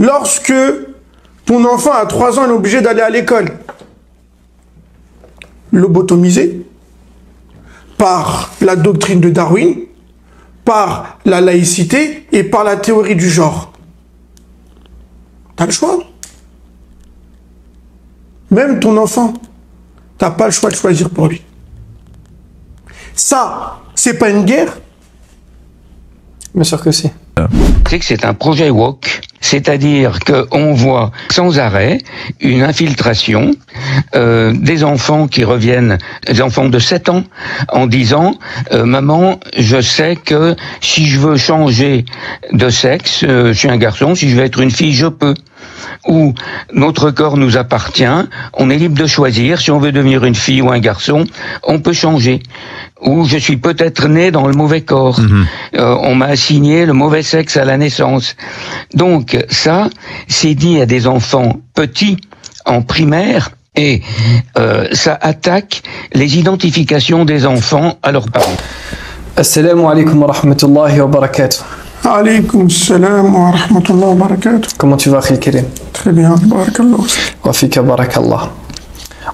lorsque ton enfant à 3 ans est obligé d'aller à l'école, lobotomisé par la doctrine de Darwin, par la laïcité et par la théorie du genre. T'as le choix. Même ton enfant, t'as pas le choix de choisir pour lui. Ça, c'est pas une guerre? Bien sûr que si. C'est que c'est un projet woke, c'est-à-dire qu'on voit sans arrêt une infiltration des enfants qui reviennent, des enfants de 7 ans, en disant maman, je sais que si je veux changer de sexe, je suis un garçon, si je veux être une fille, je peux. Ou notre corps nous appartient, on est libre de choisir, si on veut devenir une fille ou un garçon, on peut changer. Ou je suis peut-être né dans le mauvais corps, on m'a assigné le mauvais sexe à la naissance. Donc ça, c'est dit à des enfants petits, en primaire, et ça attaque les identifications des enfants à leurs parents. Assalamu alaikum wa rahmatullahi wa barakatuh. Alaykoum salam wa rahmatullahi wa barakatuh. Comment tu vas, Akhil Karim? Très bien, barakallah. Wa fika barakallah.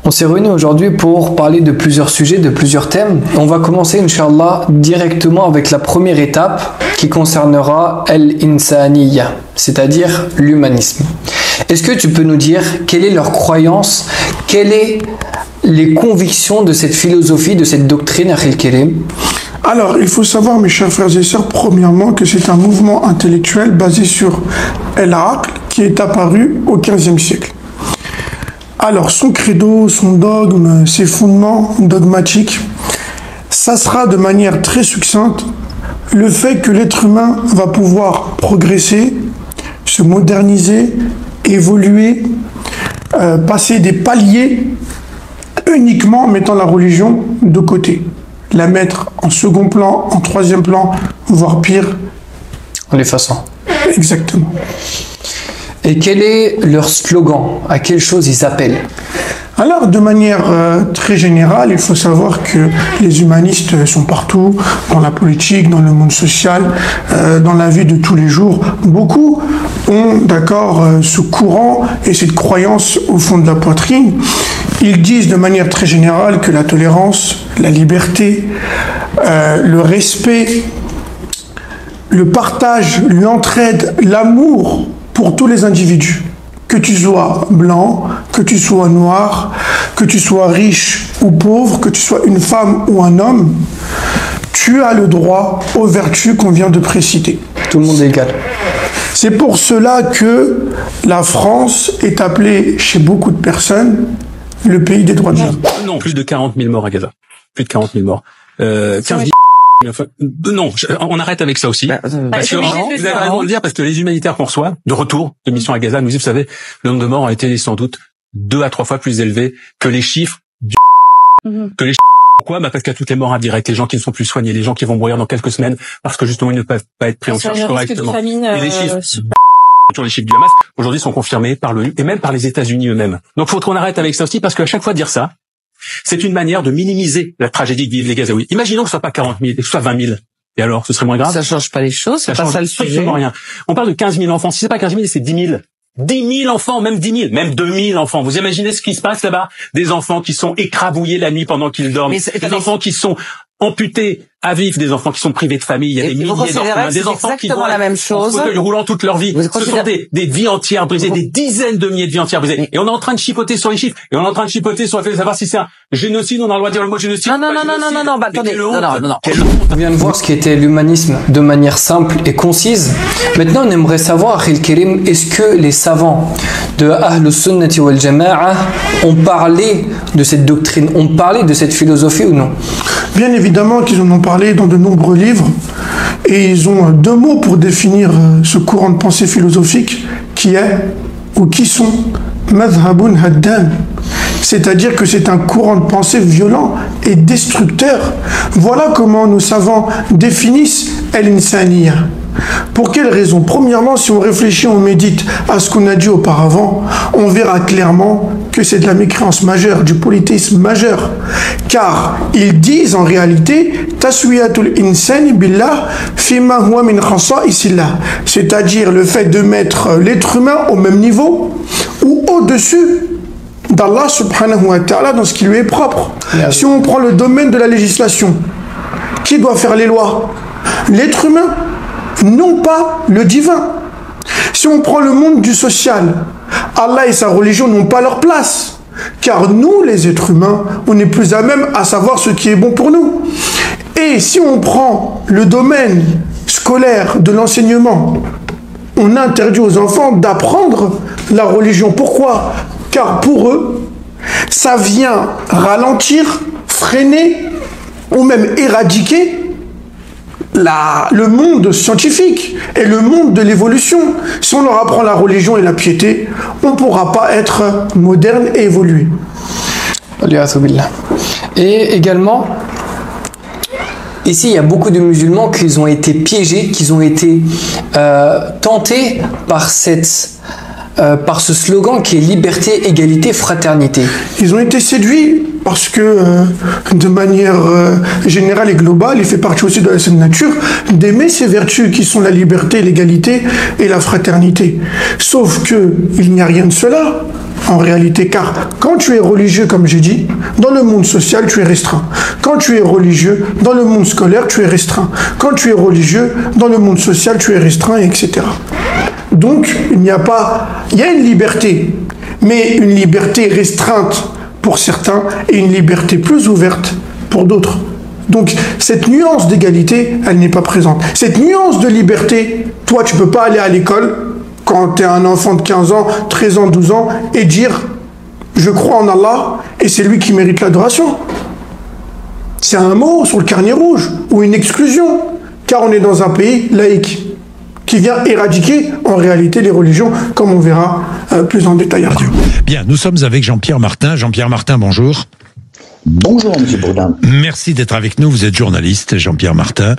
On s'est réunis aujourd'hui pour parler de plusieurs sujets, de plusieurs thèmes. On va commencer, Inch'Allah, directement avec la première étape qui concernera al-insaniya, c'est-à-dire l'humanisme. Est-ce que tu peux nous dire quelle est leur croyance, quelles sont les convictions de cette philosophie, de cette doctrine, Akhil Karim? Alors, il faut savoir, mes chers frères et sœurs, premièrement, que c'est un mouvement intellectuel basé sur El-Aql qui est apparu au XVe siècle. Alors, son credo, son dogme, ses fondements dogmatiques, ça sera de manière très succincte le fait que l'être humain va pouvoir progresser, se moderniser, évoluer, passer des paliers uniquement en mettant la religion de côté. La mettre en second plan, en troisième plan, voire pire. En l'effaçant. Exactement. Et quel est leur slogan? À quelle chose ils appellent? Alors, de manière très générale, il faut savoir que les humanistes sont partout, dans la politique, dans le monde social, dans la vie de tous les jours. Beaucoup ont, d'accord, ce courant et cette croyance au fond de la poitrine. Ils disent de manière très générale que la tolérance, la liberté, le respect, le partage, l'entraide, l'amour pour tous les individus, que tu sois blanc, que tu sois noir, que tu sois riche ou pauvre, que tu sois une femme ou un homme, tu as le droit aux vertus qu'on vient de préciter. Tout le monde est égal. C'est pour cela que la France est appelée chez beaucoup de personnes le pays des droits de l'homme. Non, plus de 40 000 morts à Gaza. Plus de 40 000 morts. 15 non, on arrête avec ça aussi. Parce que, vous avez raison de le dire, parce que les humanitaires qu'on reçoit, de retour de mission à Gaza, nous disent, vous savez, le nombre de morts a été sans doute 2 à 3 fois plus élevé que les chiffres Pourquoi? Parce qu'il y a toutes les morts indirectes, les gens qui ne sont plus soignés, les gens qui vont mourir dans quelques semaines, parce que justement ils ne peuvent pas être pris en charge correctement. Et les chiffres, toujours les chiffres du Hamas, aujourd'hui sont confirmés par l'ONU et même par les États-Unis eux-mêmes. Donc faut qu'on arrête avec ça aussi, parce qu'à chaque fois dire ça, c'est une manière de minimiser la tragédie que vivent les Gazaouis. Imaginons que ce soit pas 40 000, que ce soit 20 000. Et alors, ce serait moins grave? Ça change pas les choses, c'est pas ça le sujet. Absolument rien. On parle de 15 000 enfants. Si c'est pas 15 000, c'est 10 000. 10 000 enfants, même 10 000, même 2 000 enfants. Vous imaginez ce qui se passe là-bas? Des enfants qui sont écrabouillés la nuit pendant qu'ils dorment. Des enfants qui sont amputés à vif, des enfants qui sont privés de famille. Il y a des milliers d'enfants. Des enfants qui vont la même chose. En fauteuil roulant toute leur vie. Ce sont des vies entières brisées, des dizaines de milliers de vies entières brisées. Et on est en train de chipoter sur les chiffres. Et on est en train de chipoter sur le fait de savoir si c'est un génocide. On a le droit de dire le mot génocide. Non, attendez. Non. On vient de voir ce qui était l'humanisme de manière simple et concise. Maintenant, on aimerait savoir, Akhil Karim, est-ce que les savants de Ahlus Sunnati wal Jama'a ont parlé de cette doctrine, ont parlé de cette philosophie ou non? Bien évidemment qu'ils en ont parlé dans de nombreux livres, et ils ont 2 mots pour définir ce courant de pensée philosophique qui est, ou qui sont, madhhabun haddam, c'est-à-dire que c'est un courant de pensée violent et destructeur. Voilà comment nos savants définissent al-insaniya. Pour quelle raison? Premièrement, si on réfléchit, on médite à ce qu'on a dit auparavant, on verra clairement que c'est de la mécréance majeure, du polythéisme majeur. Car ils disent en réalité taswiyatul insani billah fima huwa min khasaisillah, c'est-à-dire le fait de mettre l'être humain au même niveau ou au-dessus d'Allah subhanahu wa ta'ala dans ce qui lui est propre. Si on prend le domaine de la législation, qui doit faire les lois? L'être humain, non pas le divin. Si on prend le monde du social, Allah et sa religion n'ont pas leur place. Car nous, les êtres humains, on est plus à même à savoir ce qui est bon pour nous. Et si on prend le domaine scolaire de l'enseignement, on interdit aux enfants d'apprendre la religion. Pourquoi? Car pour eux, ça vient ralentir, freiner ou même éradiquer le monde scientifique et le monde de l'évolution. Si on leur apprend la religion et la piété, on ne pourra pas être moderne et évoluer. Et également, ici, il y a beaucoup de musulmans qui ont été piégés, qui ont été tentés par ce slogan qui est liberté, égalité, fraternité. Ils ont été séduits parce que, de manière générale et globale, il fait partie aussi de la nature d'aimer ces vertus qui sont la liberté, l'égalité et la fraternité. Sauf que il n'y a rien de cela en réalité, car quand tu es religieux, comme j'ai dit, dans le monde social, tu es restreint. Quand tu es religieux, dans le monde scolaire, tu es restreint. Quand tu es religieux, dans le monde social, tu es restreint, etc. Donc, il y a une liberté, mais une liberté restreinte pour certains et une liberté plus ouverte pour d'autres. Donc, cette nuance d'égalité, elle n'est pas présente. Cette nuance de liberté, toi, tu ne peux pas aller à l'école quand tu es un enfant de 15 ans, 13 ans, 12 ans et dire « Je crois en Allah et c'est lui qui mérite l'adoration ». C'est un mot sur le carnet rouge ou une exclusion, car on est dans un pays laïque qui vient éradiquer en réalité les religions, comme on verra plus en détail après. Bien, nous sommes avec Jean-Pierre Martin. Jean-Pierre Martin, bonjour. Bonjour, M. Bourdin. Merci d'être avec nous. Vous êtes journaliste, Jean-Pierre Martin,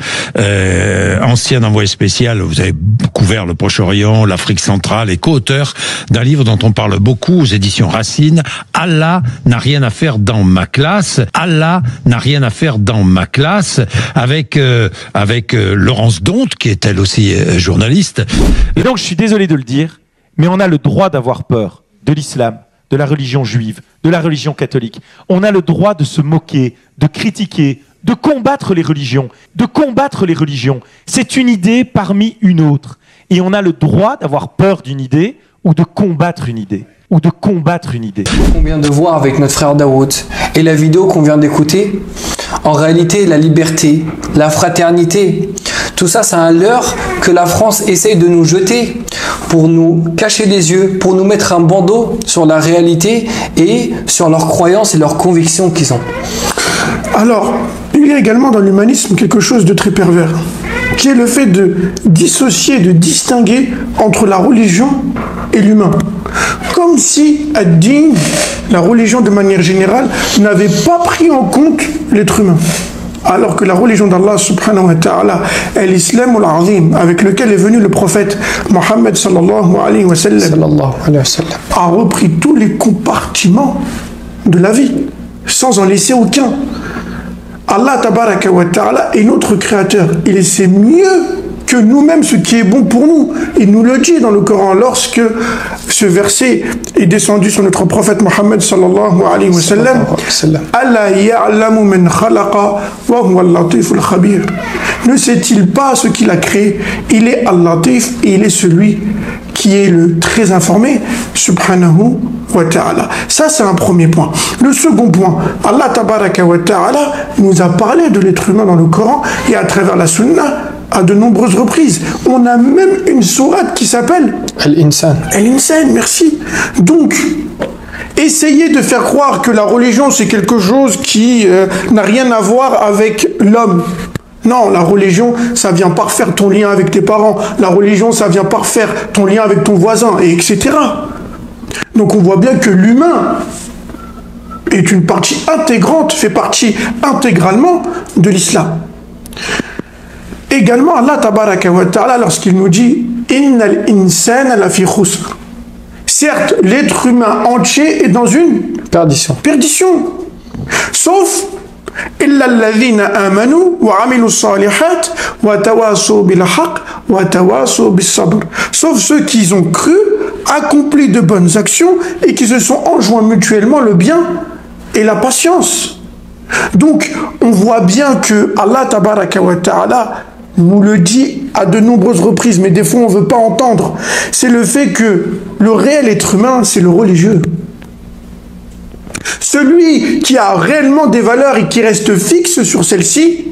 ancien envoyé spécial. Vous avez couvert le Proche-Orient, l'Afrique centrale et co-auteur d'un livre dont on parle beaucoup aux éditions Racine. Allah n'a rien à faire dans ma classe. Allah n'a rien à faire dans ma classe. Avec Laurence Donte, qui est elle aussi journaliste. Et donc, je suis désolé de le dire, mais on a le droit d'avoir peur de l'islam, de la religion juive, de la religion catholique. On a le droit de se moquer, de critiquer, de combattre les religions. De combattre les religions. C'est une idée parmi une autre. Et on a le droit d'avoir peur d'une idée ou de combattre une idée. Ou de combattre une idée. On vient de voir avec notre frère Daoud et la vidéo qu'on vient d'écouter, en réalité, la liberté, la fraternité, tout ça, c'est un leurre que la France essaye de nous jeter pour nous cacher les yeux, pour nous mettre un bandeau sur la réalité et sur leurs croyances et leurs convictions qu'ils ont. Alors, il y a également dans l'humanisme quelque chose de très pervers, qui est le fait de dissocier, de distinguer entre la religion et l'humain. Comme si ad-din, la religion de manière générale, n'avait pas pris en compte l'être humain. Alors que la religion d'Allah subhanahu wa ta'ala est l'islam al-azim, avec lequel est venu le prophète Mohammed sallallahu alayhi wa sallam, a repris tous les compartiments de la vie, sans en laisser aucun. Allah tabaraka wa ta'ala est notre créateur. Il sait mieux que nous-mêmes ce qui est bon pour nous. Il nous le dit dans le Coran lorsque ce verset est descendu sur notre prophète Mohammed sallallahu alayhi wa sallam. Allah ya'lamu man khalaqa wa huwa al-latiful khabir. Ne sait-il pas ce qu'il a créé? Il est al-latif et il est celui qui est le très informé, subhanahu wa ta'ala. Ça, c'est un premier point. Le second point, Allah tabaraka wa ta'ala nous a parlé de l'être humain dans le Coran et à travers la sunna à de nombreuses reprises. On a même une sourate qui s'appelle Al-Insan. Al-Insan, merci. Donc, essayer de faire croire que la religion, c'est quelque chose qui n'a rien à voir avec l'homme. Non, la religion, ça vient parfaire ton lien avec tes parents. La religion, ça vient parfaire ton lien avec ton voisin, et etc. Donc on voit bien que l'humain est une partie intégrante, fait partie intégralement de l'islam. Également, Allah tabaraka wa ta'ala, lorsqu'il nous dit « Innal insana lafi khusr ». Certes, l'être humain entier est dans une perdition. Sauf « Illa alladhina amanu wa amilu salihat wa tawasaw bil haqq wa tawasaw bis sabr ». Sauf ceux qui ont cru, accompli de bonnes actions et qui se sont enjoints mutuellement le bien et la patience. Donc, on voit bien que Allah tabaraka wa ta'ala nous le dit à de nombreuses reprises, mais des fois on ne veut pas entendre. C'est le fait que le réel être humain, c'est le religieux. Celui qui a réellement des valeurs et qui reste fixe sur celles-ci,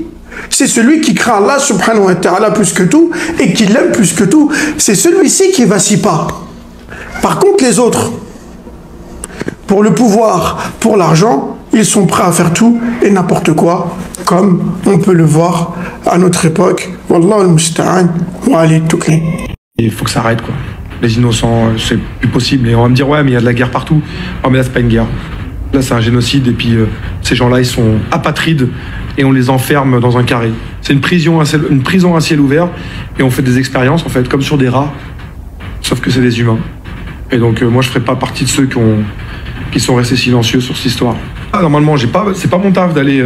c'est celui qui craint Allah subhanahu wa ta'ala plus que tout et qui l'aime plus que tout. C'est celui-ci qui ne vacille pas. Par contre, les autres, pour le pouvoir, pour l'argent, ils sont prêts à faire tout et n'importe quoi, comme on peut le voir à notre époque. Wallahu al-musta'an wa alayhi tukli. Il faut que ça arrête, quoi. Les innocents, c'est plus possible. Et on va me dire, ouais, mais il y a de la guerre partout. Oh, mais là, c'est pas une guerre. Là, c'est un génocide. Et puis, ces gens-là, ils sont apatrides et on les enferme dans un carré. C'est une prison à ciel ouvert. Et on fait des expériences, en fait, comme sur des rats. Sauf que c'est des humains. Et donc, moi, je ferai pas partie de ceux qui sont restés silencieux sur cette histoire. Normalement, c'est pas mon taf d'aller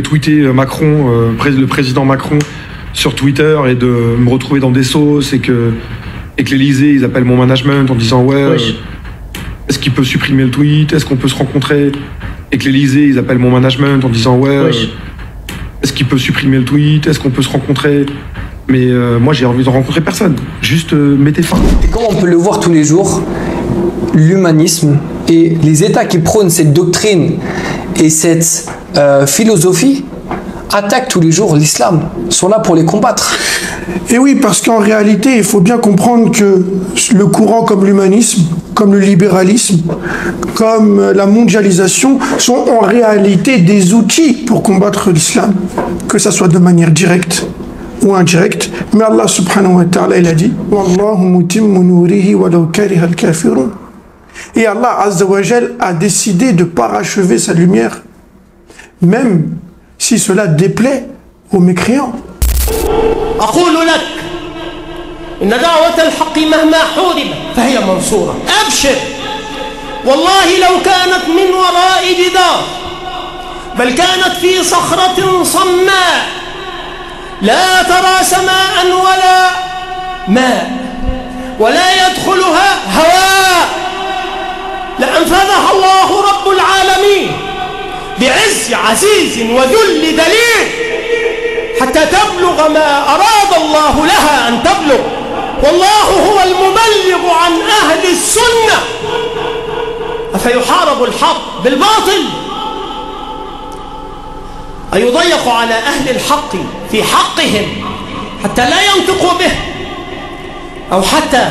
tweeter Macron, le président Macron, sur Twitter et de me retrouver dans des sauces et que l'Elysée, ils appellent mon management en disant ouais, est-ce qu'il peut supprimer le tweet, est-ce qu'on peut se rencontrer, et que l'Elysée, ils appellent mon management en disant ouais, est-ce qu'il peut supprimer le tweet, est-ce qu'on peut se rencontrer. Mais moi, j'ai envie de rencontrer personne. Juste mettez fin. Et comme on peut le voir tous les jours, l'humanisme et les États qui prônent cette doctrine et cette philosophie attaquent tous les jours l'islam, sont là pour les combattre. Et oui, parce qu'en réalité, il faut bien comprendre que le courant comme l'humanisme, comme le libéralisme, comme la mondialisation, sont en réalité des outils pour combattre l'islam, que ça soit de manière directe ou indirecte. Mais Allah subhanahu wa ta'ala, il a dit « Wallahu mutimmu nurihi walau kariha al-kafirun » Et Allah azza wa jal a décidé de parachever sa lumière, même si cela déplaît aux mécréants. أقول لك إن دعوة الحق مهما حوربت فهي منصورة أبشر والله لو كانت من وراء جدار بل كانت في صخرة صماء لا ترى سماء ولا ماء ولا يدخلها هواء لأنفذها الله رب العالمين بعز عزيز وذل دليل حتى تبلغ ما أراد الله لها أن تبلغ والله هو المبلغ عن أهل السنة أفيحارب الحق بالباطل أيضيق على أهل الحق في حقهم حتى لا ينطقوا به أو حتى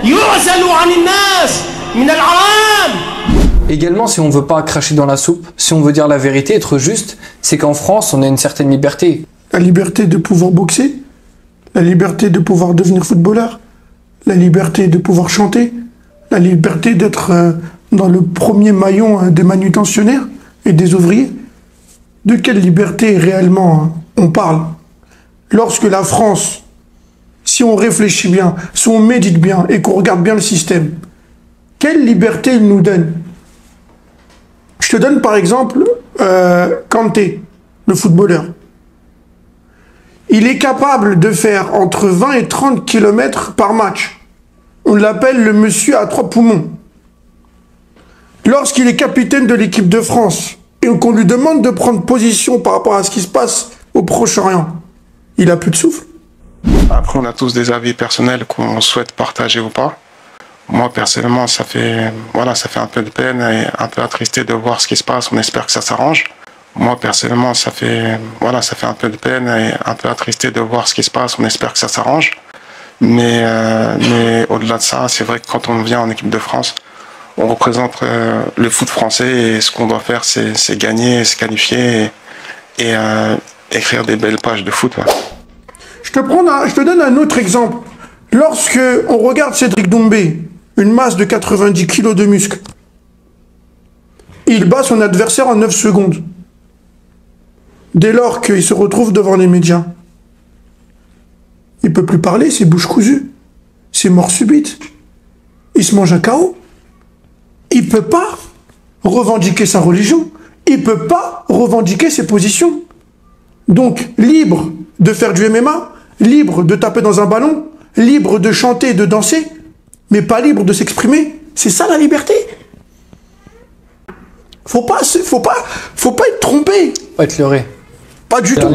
يعزلوا عن الناس من العوام. Également, si on ne veut pas cracher dans la soupe, si on veut dire la vérité, être juste, c'est qu'en France, on a une certaine liberté. La liberté de pouvoir boxer, la liberté de pouvoir devenir footballeur, la liberté de pouvoir chanter, la liberté d'être dans le premier maillon des manutentionnaires et des ouvriers. De quelle liberté réellement on parle? Lorsque la France, si on réfléchit bien, si on médite bien et qu'on regarde bien le système, quelle liberté il nous donne? Je te donne par exemple Kanté, le footballeur. Il est capable de faire entre 20 et 30 km par match. On l'appelle le monsieur à 3 poumons. Lorsqu'il est capitaine de l'équipe de France et qu'on lui demande de prendre position par rapport à ce qui se passe au Proche-Orient, il a plus de souffle. Après, on a tous des avis personnels qu'on souhaite partager ou pas. Moi, personnellement, ça fait un peu de peine et un peu attristé de voir ce qui se passe. On espère que ça s'arrange. Moi, personnellement, ça fait un peu de peine et un peu attristé de voir ce qui se passe. On espère que ça s'arrange. Mais au-delà de ça, c'est vrai que quand on vient en équipe de France, on représente le foot français et ce qu'on doit faire, c'est gagner, se qualifier et écrire des belles pages de foot. Ouais. Je te donne un autre exemple. Lorsque on regarde Cédric Doumbé, une masse de 90 kg de muscle, il bat son adversaire en 9 secondes. Dès lors qu'il se retrouve devant les médias, il peut plus parler, c'est bouche cousue, c'est mort subite. Il se mange un chaos. Il peut pas revendiquer sa religion. Il peut pas revendiquer ses positions. Donc, libre de faire du MMA, libre de taper dans un ballon, libre de chanter et de danser, mais pas libre de s'exprimer. C'est ça la liberté. Faut pas être trompé. Pas être leurré. Pas du tout.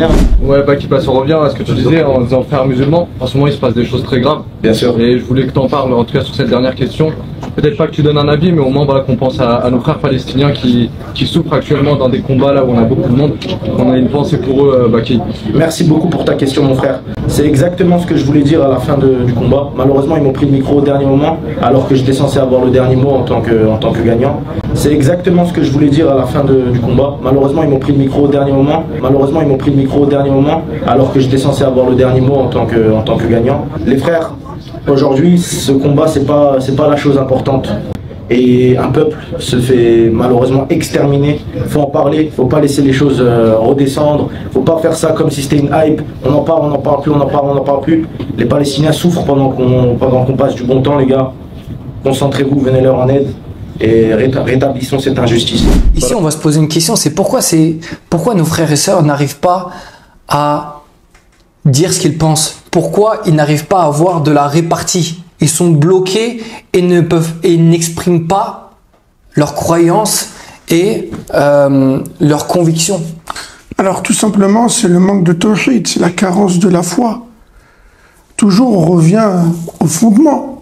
Ouais, bah qui passe, on revient à ce que tu disais en disant frères musulmans. En ce moment, il se passe des choses très graves. Bien sûr. Et je voulais que tu en parles, en tout cas sur cette dernière question. Peut-être pas que tu donnes un avis, mais au moins voilà, qu'on pense à nos frères palestiniens qui souffrent actuellement dans des combats là où on a beaucoup de monde. On a une pensée pour eux, Baki. Merci beaucoup pour ta question, mon frère. C'est exactement ce que je voulais dire à la fin du combat. Malheureusement, ils m'ont pris le micro au dernier moment, alors que j'étais censé avoir le dernier mot en tant que gagnant. C'est exactement ce que je voulais dire à la fin du combat. Malheureusement, ils m'ont pris le micro au dernier moment. Alors que j'étais censé avoir le dernier mot en tant que gagnant. Les frères, aujourd'hui, ce combat, c'est pas la chose importante. Et un peuple se fait malheureusement exterminer. Faut en parler, faut pas laisser les choses redescendre. Faut pas faire ça comme si c'était une hype. On en parle plus. Les Palestiniens souffrent pendant qu'on passe du bon temps, les gars. Concentrez-vous, venez leur en aide. Et rétablissons cette injustice. Ici, on va se poser une question, c'est pourquoi nos frères et sœurs n'arrivent pas à dire ce qu'ils pensent? Pourquoi ils n'arrivent pas à avoir de la répartie? Ils sont bloqués et n'expriment pas leurs croyances et leurs convictions. Alors tout simplement, c'est le manque de tawhid, c'est la carence de la foi. Toujours on revient aux fondements.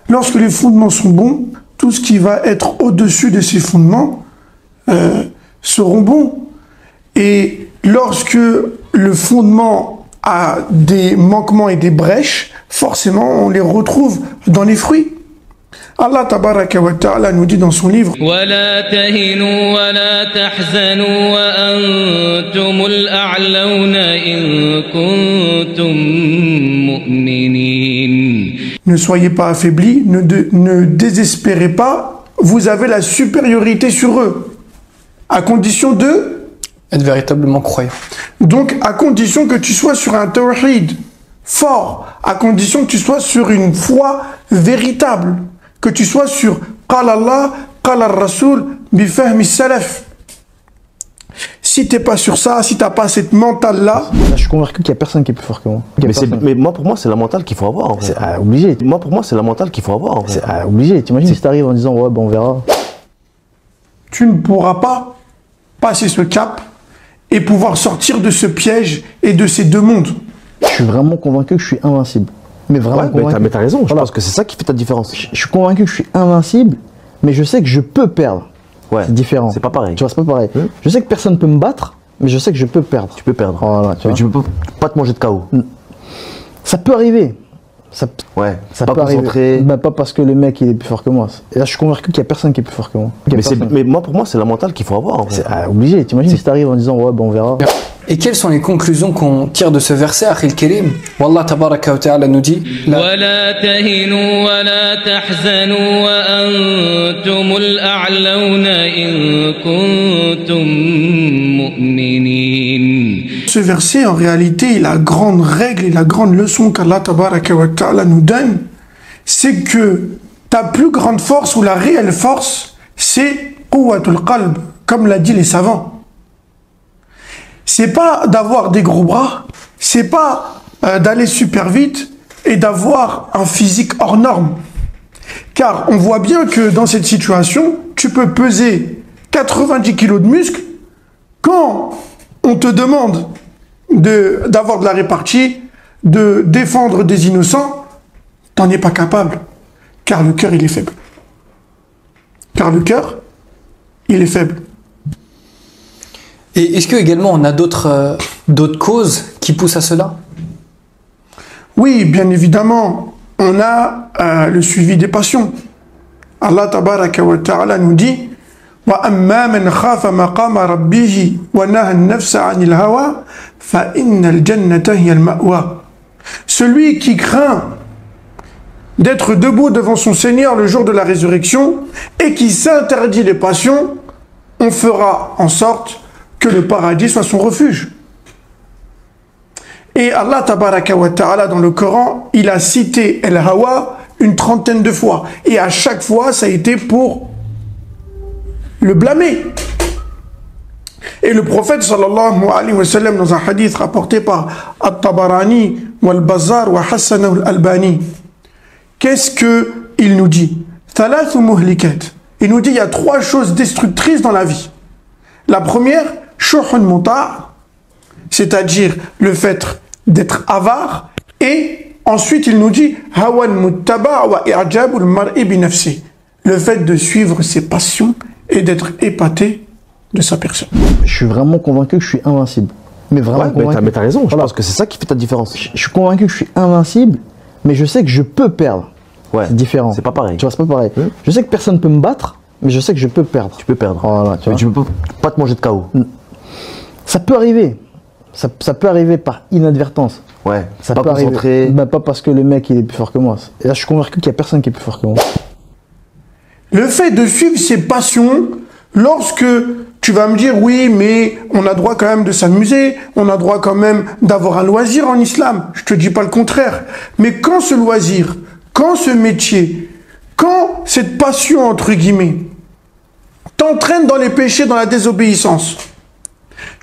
Lorsque les fondements sont bons, tout ce qui va être au-dessus de ces fondements seront bons. Et lorsque le fondement a des manquements et des brèches, forcément on les retrouve dans les fruits. Allah tabaraka wa ta'ala nous dit dans son livre وَلَا تَهِنُوا وَلَا تَحْزَنُوا وَأَنْتُمُ الْأَعْلَوْنَ إِن كُنتُم مُؤْمِنِينَ. Ne soyez pas affaiblis, ne désespérez pas, vous avez la supériorité sur eux, à condition de être véritablement croyant. Donc, à condition que tu sois sur un tawhid fort, à condition que tu sois sur une foi véritable, que tu sois sur Qal Allah, Qal al-Rasul, bifahmi salaf. Si t'es pas sur ça, si t'as pas cette mentale-là... Je suis convaincu qu'il n'y a personne qui est plus fort que moi. Mais moi, pour moi, c'est la mentale qu'il faut avoir. C'est obligé. Moi, pour moi, c'est la mentale qu'il faut avoir. C'est obligé. T'imagines si t'arrives en disant, ouais, ben on verra. Tu ne pourras pas passer ce cap et pouvoir sortir de ce piège et de ces deux mondes. Je suis vraiment convaincu que je suis invincible. Mais vraiment convaincu. Mais t'as raison, je pense que c'est ça qui fait ta différence. Je suis convaincu que je suis invincible, mais je sais que je peux perdre. Ouais, c'est différent. C'est pas pareil. Tu vois, c'est pas pareil. Je sais que personne ne peut me battre, mais je sais que je peux perdre. Tu peux perdre. Voilà, mais tu peux pas te manger de KO. Ça peut arriver. Ça pas peut concentré. Arriver. Bah, pas parce que le mec il est plus fort que moi. Et là, je suis convaincu qu'il n'y a personne qui est plus fort que moi. Mais moi, pour moi, c'est la mentale qu'il faut avoir. C'est obligé. T'imagines si t'arrives en disant, ouais, ben on verra. Et quelles sont les conclusions qu'on tire de ce verset, Akhil Karim? Wallah tabaraka wa ta'ala nous dit وَلَا تَهِنُوا وَلَا تَحْزَنُوا وَأَنْتُمُ الْأَعْلَوْنَ إِن كُنتُم مُؤْمِنِينَ. Ce verset, en réalité, la grande règle et la grande leçon qu'Allah tabaraka wa ta'ala nous donne, c'est que ta plus grande force ou la réelle force, c'est quwwatul qalb, comme l'a dit les savants. C'est pas d'avoir des gros bras, c'est pas d'aller super vite et d'avoir un physique hors norme. Car on voit bien que dans cette situation, tu peux peser 90 kg de muscle. Quand on te demande d'avoir de la répartie, de défendre des innocents, t'en es pas capable. Car le cœur, il est faible. Car le cœur, il est faible. Et est-ce que également on a d'autres causes qui poussent à cela? Oui, bien évidemment, on a le suivi des passions. Allah tabaraka wa ta'ala nous dit wa amma man khafa maqama rabbih wa naha an-nafsa 'anil hawa fa innal jannata hiya al-ma'wa. Celui qui craint d'être debout devant son Seigneur le jour de la résurrection et qui s'interdit les passions, on fera en sorte que le paradis soit son refuge. Et Allah tabaraka wa ta'ala dans le Coran, il a cité El Hawa une 30aine de fois. Et à chaque fois, ça a été pour le blâmer. Et le prophète sallallahu alayhi wa sallam, dans un hadith rapporté par At-Tabarani, Wal-Bazzar, wa Hassan al-Albani, qu'est-ce qu'il nous dit? Thalathu muhlikat. Il nous dit il y a 3 choses destructrices dans la vie. La première, shuhun muta', c'est-à-dire le fait d'être avare. Et ensuite, il nous dit hawan muttaba' wa i'jabul mar'i bi nafsi, le fait de suivre ses passions et d'être épaté de sa personne. Je suis vraiment convaincu que je suis invincible. Mais vraiment convaincu. Mais t'as raison, je pense que c'est ça qui fait ta différence. Je suis convaincu que je suis invincible, mais je sais que je peux perdre. Ouais. C'est différent. C'est pas pareil. Tu vois, c'est pas pareil. Je sais que personne ne peut me battre, mais je sais que je peux perdre. Tu peux perdre. Voilà, mais tu peux pas te manger de KO. Ça peut arriver. Ça peut arriver par inadvertance. Ouais. Ça pas peut concentré. arriver. Bah, pas parce que le mec il est plus fort que moi. Et là, je suis convaincu qu'il y a personne qui est plus fort que moi. Le fait de suivre ses passions, lorsque tu vas me dire oui, mais on a droit quand même de s'amuser, on a droit quand même d'avoir un loisir en islam. Je te dis pas le contraire. Mais quand ce loisir, quand ce métier, quand cette passion entre guillemets t'entraîne dans les péchés, dans la désobéissance,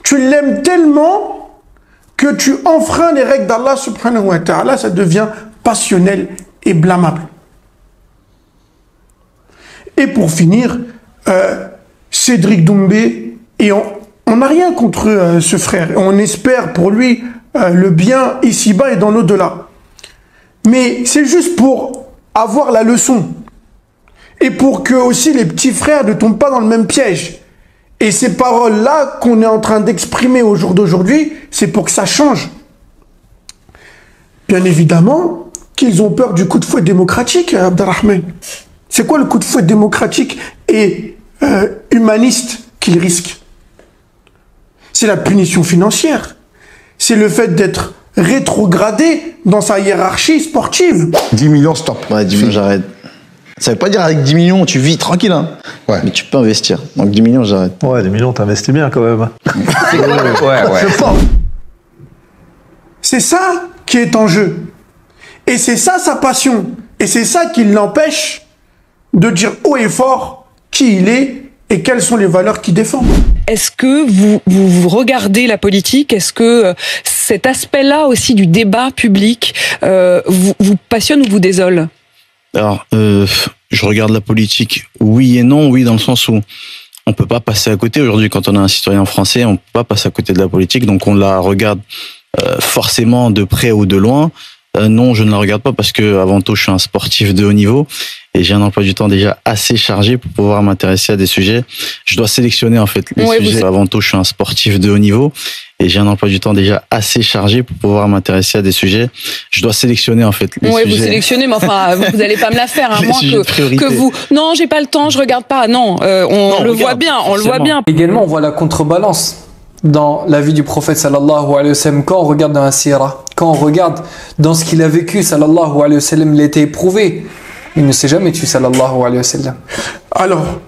tu l'aimes tellement que tu enfreins les règles d'Allah subhanahu wa ta'ala, ça devient passionnel et blâmable. Et pour finir, Cédric Doumbé, et on n'a rien contre ce frère, on espère pour lui le bien ici-bas et dans l'au-delà. Mais c'est juste pour avoir la leçon, et pour que aussi les petits frères ne tombent pas dans le même piège. Et ces paroles-là qu'on est en train d'exprimer au jour d'aujourd'hui, c'est pour que ça change. Bien évidemment qu'ils ont peur du coup de fouet démocratique, Abderrahman. C'est quoi le coup de fouet démocratique et humaniste qu'ils risquent? C'est la punition financière. C'est le fait d'être rétrogradé dans sa hiérarchie sportive. 10 millions, stop. Ouais, 10 millions, j'arrête. Ça veut pas dire avec 10 millions, tu vis tranquille, hein. Ouais. Mais tu peux investir. Donc 10 millions, j'arrête. Ouais, 10 millions, t'investis bien quand même. Ouais. C'est ça qui est en jeu. Et c'est ça sa passion. Et c'est ça qui l'empêche de dire haut et fort qui il est et quelles sont les valeurs qu'il défend. Est-ce que vous regardez la politique? Est-ce que cet aspect-là aussi du débat public vous passionne ou vous désole? Alors, je regarde la politique, oui et non. Oui, dans le sens où on peut pas passer à côté. Aujourd'hui, quand on est un citoyen français, on peut pas passer à côté de la politique. Donc, on la regarde forcément de près ou de loin. Non, je ne la regarde pas parce que avant tout, je suis un sportif de haut niveau et j'ai un emploi du temps déjà assez chargé pour pouvoir m'intéresser à des sujets. Je dois sélectionner en fait les sujets. Avant tout, je suis un sportif de haut niveau et j'ai un emploi du temps déjà assez chargé pour pouvoir m'intéresser à des sujets. Je dois sélectionner en fait les sujets. Vous sélectionnez, mais enfin, vous n'allez pas me la faire, à moins que vous. Non, j'ai pas le temps, je regarde pas. Non, on le voit bien, on le voit bien. Également, on voit la contrebalance dans la vie du prophète sallallahu alayhi wa sallam. Quand on regarde dans la sira, quand on regarde dans ce qu'il a vécu sallallahu alayhi wa sallam, il a été éprouvé. Il ne s'est jamais tué sallallahu alayhi wa sallam. Alors,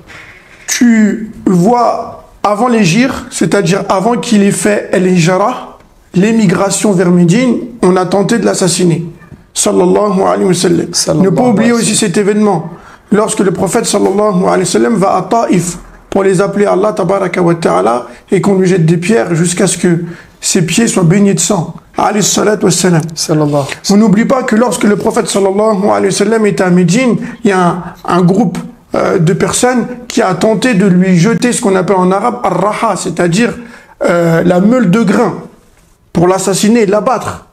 tu vois, avant l'hégire, c'est-à-dire avant qu'il ait fait el-hijra, l'émigration vers Médine, on a tenté de l'assassiner. Sallallahu alayhi wa sallam. Ne pas oublier aussi cet événement. Lorsque le prophète sallallahu alayhi wa sallam va à Taïf pour les appeler Allah tabaraka wa ta'ala et qu'on lui jette des pierres jusqu'à ce que ses pieds soient baignés de sang. Alayhi salatu wa salam. On n'oublie pas que lorsque le prophète sallallahu alayhi wa sallam était à Médine, il y a un groupe de personnes qui a tenté de lui jeter ce qu'on appelle en arabe ar-raha, c'est-à-dire la meule de grain, pour l'assassiner et l'abattre.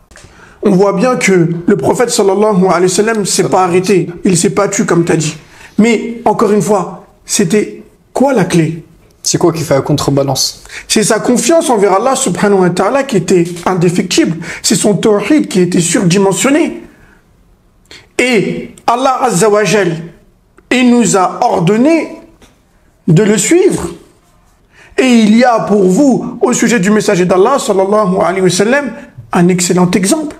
On voit bien que le prophète sallallahu alayhi wa sallam ne s'est pas arrêté, il s'est pas tué comme tu as dit. Mais encore une fois, c'était quoi la clé? C'est quoi qui fait la contrebalance? C'est sa confiance envers Allah subhanahu wa ta'ala qui était indéfectible. C'est son tawhid qui était surdimensionné. Et Allah azza wa jal, il nous a ordonné de le suivre. Et il y a pour vous, au sujet du messager d'Allah sallallahu alayhi wa sallam, un excellent exemple.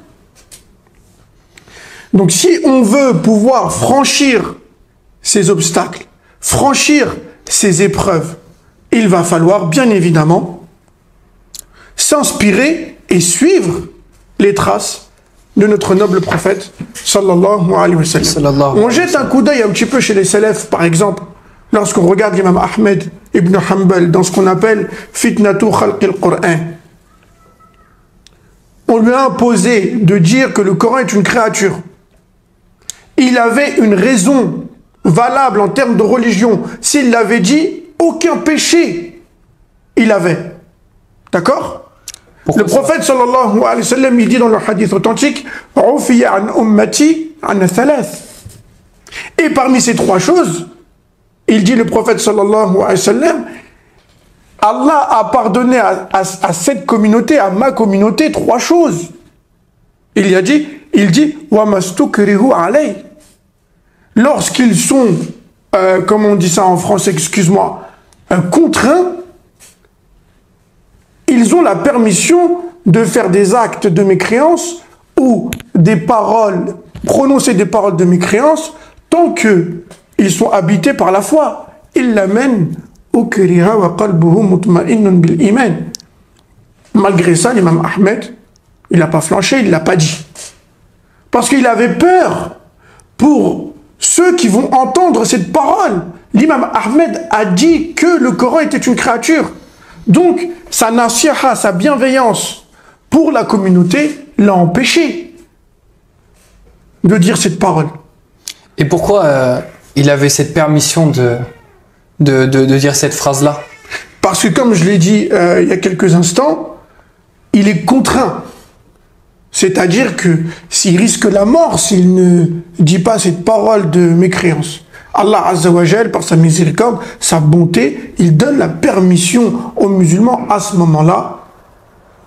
Donc si on veut pouvoir franchir ces obstacles, franchir ces épreuves, il va falloir bien évidemment s'inspirer et suivre les traces de notre noble prophète, sallallahu alayhi wa sallam. On jette un coup d'œil un petit peu chez les salafs, par exemple, lorsqu'on regarde l'imam Ahmed ibn Hanbal dans ce qu'on appelle Fitnatu Khalqil Qur'an. On lui a imposé de dire que le Coran est une créature. Il avait une raison valable en termes de religion. S'il l'avait dit, aucun péché il avait. D'accord? Le prophète sallallahu alayhi wa sallam, il dit dans le hadith authentique, Ufiya an ummati an thalath. Et parmi ces trois choses, il dit le prophète sallallahu alayhi wa sallam, Allah a pardonné à cette communauté, à ma communauté, trois choses. Il dit, wa mastukrihu alay. Lorsqu'ils sont, comme on dit ça en français, excuse-moi, contraints, ils ont la permission de faire des actes de mécréance ou des paroles, prononcer des paroles de mécréance, tant qu'ils sont habités par la foi. Ils l'amènent au kariha wa qalbuhu mutma'innun bil iman. Malgré ça, l'imam Ahmed, il n'a pas flanché, il ne l'a pas dit. Parce qu'il avait peur pour ceux qui vont entendre cette parole. L'imam Ahmed a dit que le Coran était une créature. Donc, sa nasiha, sa bienveillance pour la communauté l'a empêché de dire cette parole. Et pourquoi il avait cette permission de dire cette phrase-là? Parce que, comme je l'ai dit il y a quelques instants, il est contraint. C'est-à-dire que s'il risque la mort s'il ne dit pas cette parole de mécréance. Allah Azza wa Jal, par sa miséricorde, sa bonté, il donne la permission aux musulmans à ce moment-là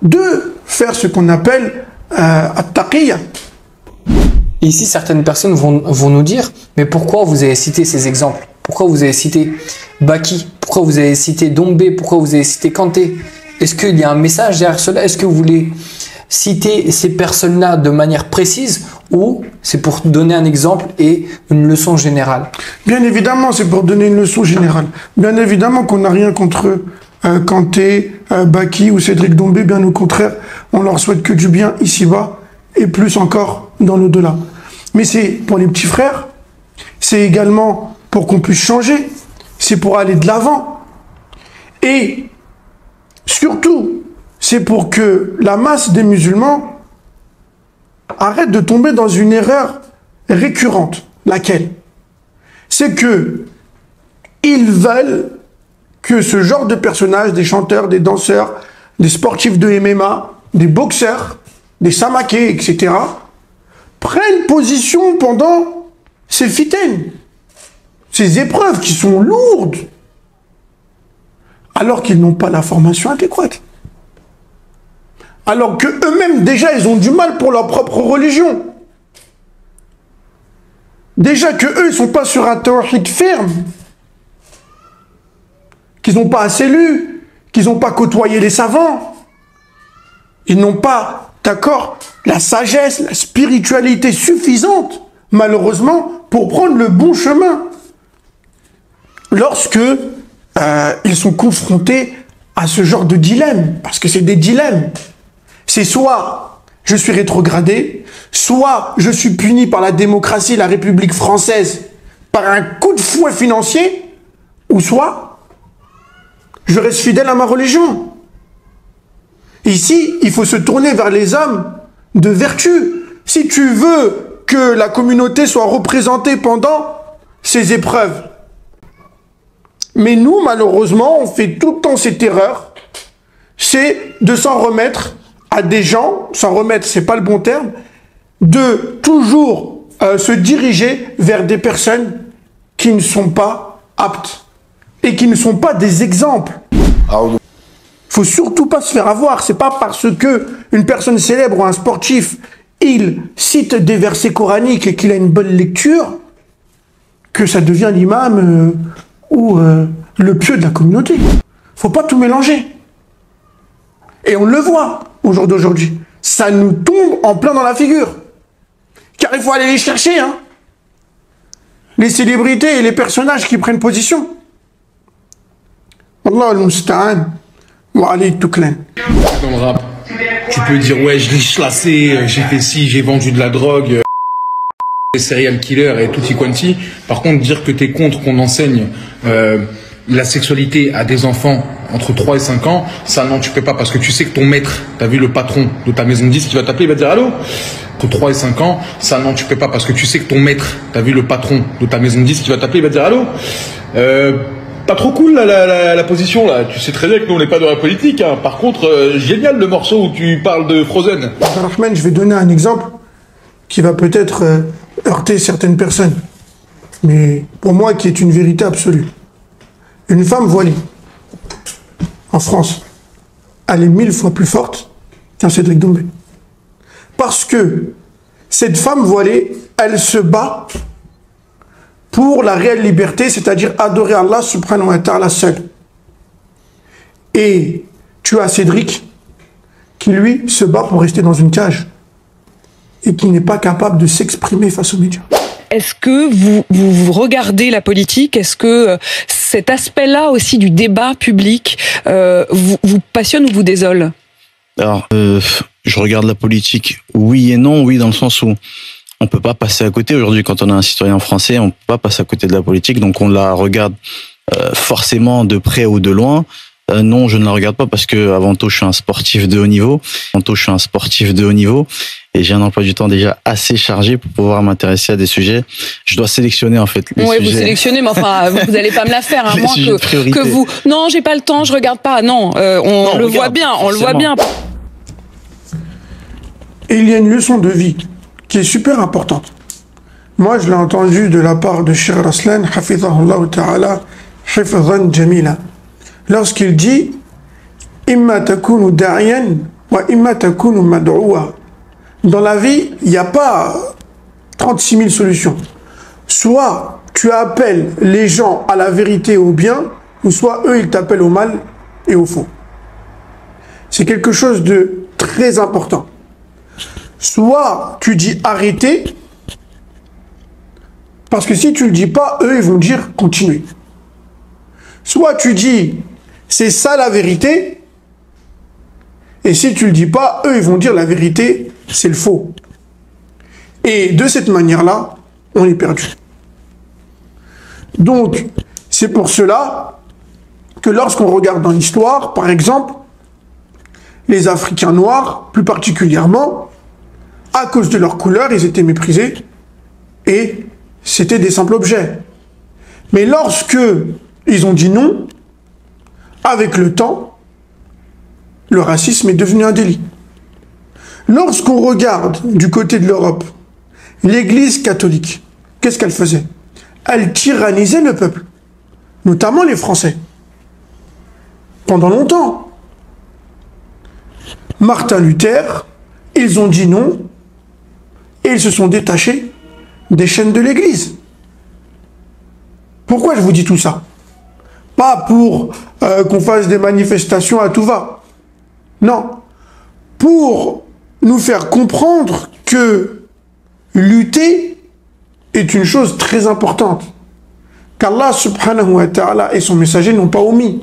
de faire ce qu'on appelle at-taqiyya. Ici, certaines personnes vont nous dire, mais pourquoi vous avez cité ces exemples? Pourquoi vous avez cité Baki? Pourquoi vous avez cité Dombé? Pourquoi vous avez cité Kanté? Est-ce qu'il y a un message derrière cela? Est-ce que vous voulez citer ces personnes-là de manière précise ou c'est pour donner un exemple et une leçon générale? Bien évidemment, c'est pour donner une leçon générale. Bien évidemment qu'on n'a rien contre Kanté, Baki ou Cédric Dombé. Bien au contraire, on leur souhaite que du bien ici-bas et plus encore dans l'au-delà. Mais c'est pour les petits frères, c'est également pour qu'on puisse changer, c'est pour aller de l'avant. Et surtout, c'est pour que la masse des musulmans arrête de tomber dans une erreur récurrente. Laquelle? C'est que ils veulent que ce genre de personnages, des chanteurs, des danseurs, des sportifs de MMA, des boxeurs, des samakés, etc., prennent position pendant ces fitaines, ces épreuves qui sont lourdes, alors qu'ils n'ont pas la formation adéquate. Alors qu'eux-mêmes, déjà, ils ont du mal pour leur propre religion. Déjà qu'eux, ils ne sont pas sur un tawhid ferme, qu'ils n'ont pas assez lu, qu'ils n'ont pas côtoyé les savants. Ils n'ont pas, d'accord, la sagesse, la spiritualité suffisante, malheureusement, pour prendre le bon chemin. Lorsque ils sont confrontés à ce genre de dilemme, parce que c'est des dilemmes. C'est soit je suis rétrogradé, soit je suis puni par la démocratie, la République française, par un coup de fouet financier, ou soit je reste fidèle à ma religion. Ici, il faut se tourner vers les hommes de vertu. Si tu veux que la communauté soit représentée pendant ces épreuves. Mais nous, malheureusement, on fait tout le temps cette erreur, c'est de s'en remettre à des gens, s'en remettre, c'est pas le bon terme, de toujours se diriger vers des personnes qui ne sont pas aptes et qui ne sont pas des exemples. Faut surtout pas se faire avoir. C'est pas parce que une personne célèbre ou un sportif, il cite des versets coraniques et qu'il a une bonne lecture que ça devient l'imam ou le pieux de la communauté. Faut pas tout mélanger. Et on le voit au jour d'aujourd'hui. Ça nous tombe en plein dans la figure. Car il faut aller les chercher, hein. Les célébrités et les personnages qui prennent position. Allah al-musta'an wa alayhi tuklan. Dans le rap, tu peux dire ouais, je l'ai chlassé, j'ai fait ci, j'ai vendu de la drogue, serial killer et tutti quanti. Par contre, dire que t'es contre qu'on enseigne la sexualité à des enfants entre 3 et 5 ans, ça non, tu peux pas, parce que tu sais que ton maître, t'as vu le patron de ta maison de disques qui va t'appeler, il va te dire allô. Entre 3 et 5 ans, ça non, tu peux pas, parce que tu sais que ton maître, t'as vu le patron de ta maison de disques qui va t'appeler, il va te dire allô. Pas trop cool la position là. Tu sais très bien que nous on n'est pas de la politique. Hein. Par contre, génial le morceau où tu parles de Frozen. Rahman, je vais donner un exemple qui va peut-être heurter certaines personnes, mais pour moi qui est une vérité absolue. Une femme voilée en France, elle est 1000 fois plus forte qu'un Cédric Doumbé. Parce que cette femme voilée, elle se bat pour la réelle liberté, c'est-à-dire adorer Allah subhanahu wa ta'ala seul. Et tu as Cédric qui, lui, se bat pour rester dans une cage et qui n'est pas capable de s'exprimer face aux médias. Est-ce que vous regardez la politique? Est-ce que cet aspect-là aussi du débat public vous passionne ou vous désole? Alors, je regarde la politique, oui et non. Oui, dans le sens où on peut pas passer à côté. Aujourd'hui, quand on est un citoyen français, on peut pas passer à côté de la politique. Donc, on la regarde forcément de près ou de loin. Non, je ne la regarde pas parce que avant tout, je suis un sportif de haut niveau. Et j'ai un emploi du temps déjà assez chargé pour pouvoir m'intéresser à des sujets. Je dois sélectionner en fait les sujets. Oui, vous sélectionnez, mais enfin, vous n'allez pas me la faire, à moins que vous. Non, j'ai pas le temps, je regarde pas. Non, on le voit bien, on le voit bien. Et il y a une leçon de vie qui est super importante. Moi, je l'ai entendu de la part de Cheikh Raslan, hafizahullah ta'ala, hifzan jamila, lorsqu'il dit imma takunu da'iyan wa imma takunu mad'uwa. Dans la vie, il n'y a pas 36 000 solutions. Soit tu appelles les gens à la vérité et au bien, ou soit eux, ils t'appellent au mal et au faux. C'est quelque chose de très important. Soit tu dis arrêtez, parce que si tu ne le dis pas, eux, ils vont dire continuez. Soit tu dis c'est ça la vérité, et si tu ne le dis pas, eux, ils vont dire la vérité, c'est le faux. Et de cette manière-là, on est perdu. Donc, c'est pour cela que lorsqu'on regarde dans l'histoire, par exemple, les Africains noirs, plus particulièrement, à cause de leur couleur, ils étaient méprisés et c'était des simples objets. Mais lorsque ils ont dit non, avec le temps, le racisme est devenu un délit. Lorsqu'on regarde du côté de l'Europe, l'Église catholique, qu'est-ce qu'elle faisait? Elle tyrannisait le peuple, notamment les Français, pendant longtemps. Martin Luther, ils ont dit non, et ils se sont détachés des chaînes de l'Église. Pourquoi je vous dis tout ça? Pas pour qu'on fasse des manifestations à tout va. Non. Pour nous faire comprendre que lutter est une chose très importante. Qu'Allah subhanahu wa ta'ala et son messager n'ont pas omis.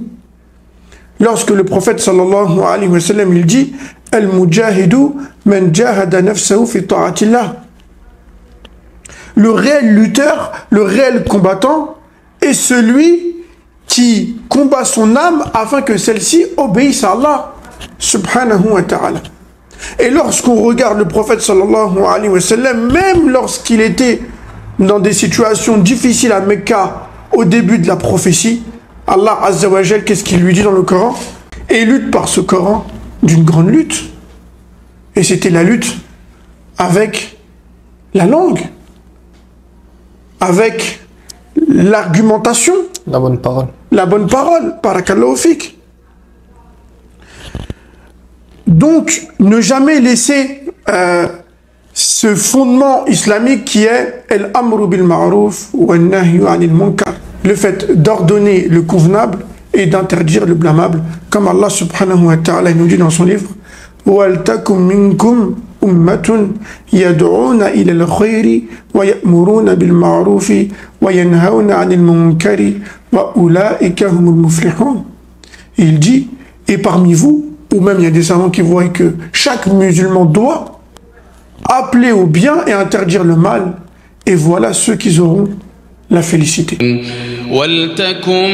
Lorsque le prophète sallallahu alayhi wa sallam il dit Al-mujahidu man jahada nafsahu fi ta'atillah. Le réel lutteur, le réel combattant est celui qui combat son âme afin que celle-ci obéisse à Allah subhanahu wa ta'ala. Et lorsqu'on regarde le prophète sallallahu alayhi wa sallam, même lorsqu'il était dans des situations difficiles à Mecca au début de la prophétie, Allah azza wa jal, qu'est-ce qu'il lui dit dans le Coran? Et il lutte par ce Coran d'une grande lutte. Et c'était la lutte avec la langue, avec l'argumentation. La bonne parole. La bonne parole. Barakallahu fik. Donc, ne jamais laisser ce fondement islamique qui est al-amru bil ma'ruf wa an-nahyu 'anil munkar, le fait d'ordonner le convenable et d'interdire le blâmable, comme Allah subhanahu wa ta'ala nous dit dans son livre wal takum minkum ummatun yad'una ila al-khayri wa ya'muruna bil ma'rufi wa yanhauna 'anil munkari wa ulaika humul muflihun. Il dit et parmi vous ou même il y a des savants qui voient que chaque musulman doit appeler au bien et interdire le mal, et voilà ceux qui auront la félicité. وَلْتَكُنْ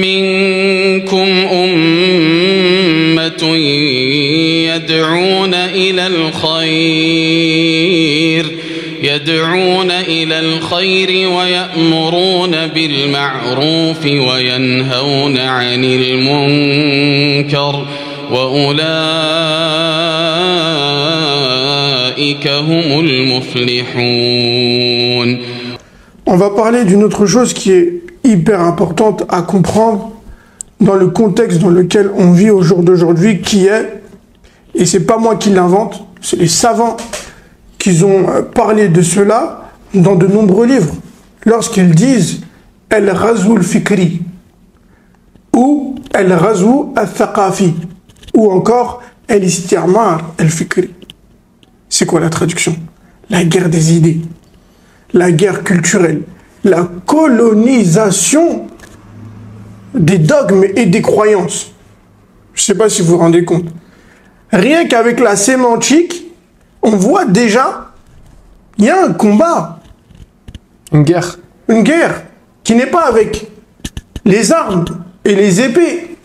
مِنْكُمْ أُمَّةٌ يدعون إلى الخير ويأمرون بالمعروف وينهون عن المنكر وأولئك هم المفلحون. On va parler d'une autre chose qui est hyper importante à comprendre dans le contexte dans lequel on vit au jour d'aujourd'hui, qui est, et c'est pas moi qui l'invente, c'est les savants qui ont parlé de cela dans de nombreux livres, lorsqu'ils disent El Razou al-Fikri ou El Razou al-Thaqafi ou encore El Istirmar al-Fikri. C'est quoi la traduction? La guerre des idées, la guerre culturelle, la colonisation des dogmes et des croyances. Je ne sais pas si vous vous rendez compte. Rien qu'avec la sémantique, on voit déjà, il y a un combat. Une guerre. Une guerre qui n'est pas avec les armes et les épées,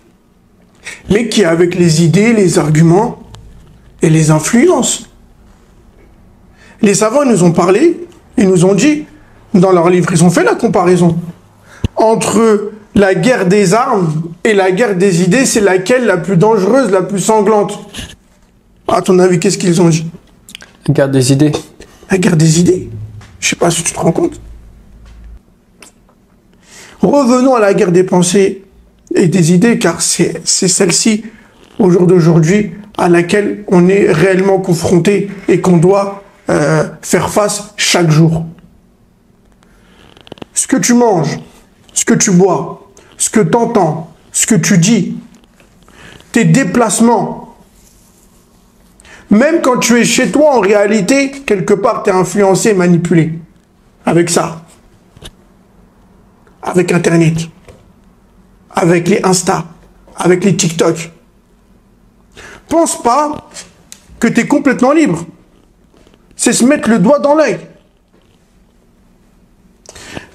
mais qui est avec les idées, les arguments et les influences. Les savants nous ont parlé, ils nous ont dit, dans leurs livres, ils ont fait la comparaison entre la guerre des armes et la guerre des idées, c'est laquelle la plus dangereuse, la plus sanglante? À ton avis, qu'est-ce qu'ils ont dit? La guerre des idées. La guerre des idées. Je sais pas si tu te rends compte. Revenons à la guerre des pensées et des idées, car c'est celle-ci, au jour d'aujourd'hui, à laquelle on est réellement confronté et qu'on doit faire face chaque jour. Ce que tu manges, ce que tu bois, ce que tu entends, ce que tu dis, tes déplacements, même quand tu es chez toi, en réalité, quelque part, tu es influencé, manipulé. Avec ça. Avec Internet. Avec les Insta. Avec les TikTok. Pense pas que tu es complètement libre. C'est se mettre le doigt dans l'œil.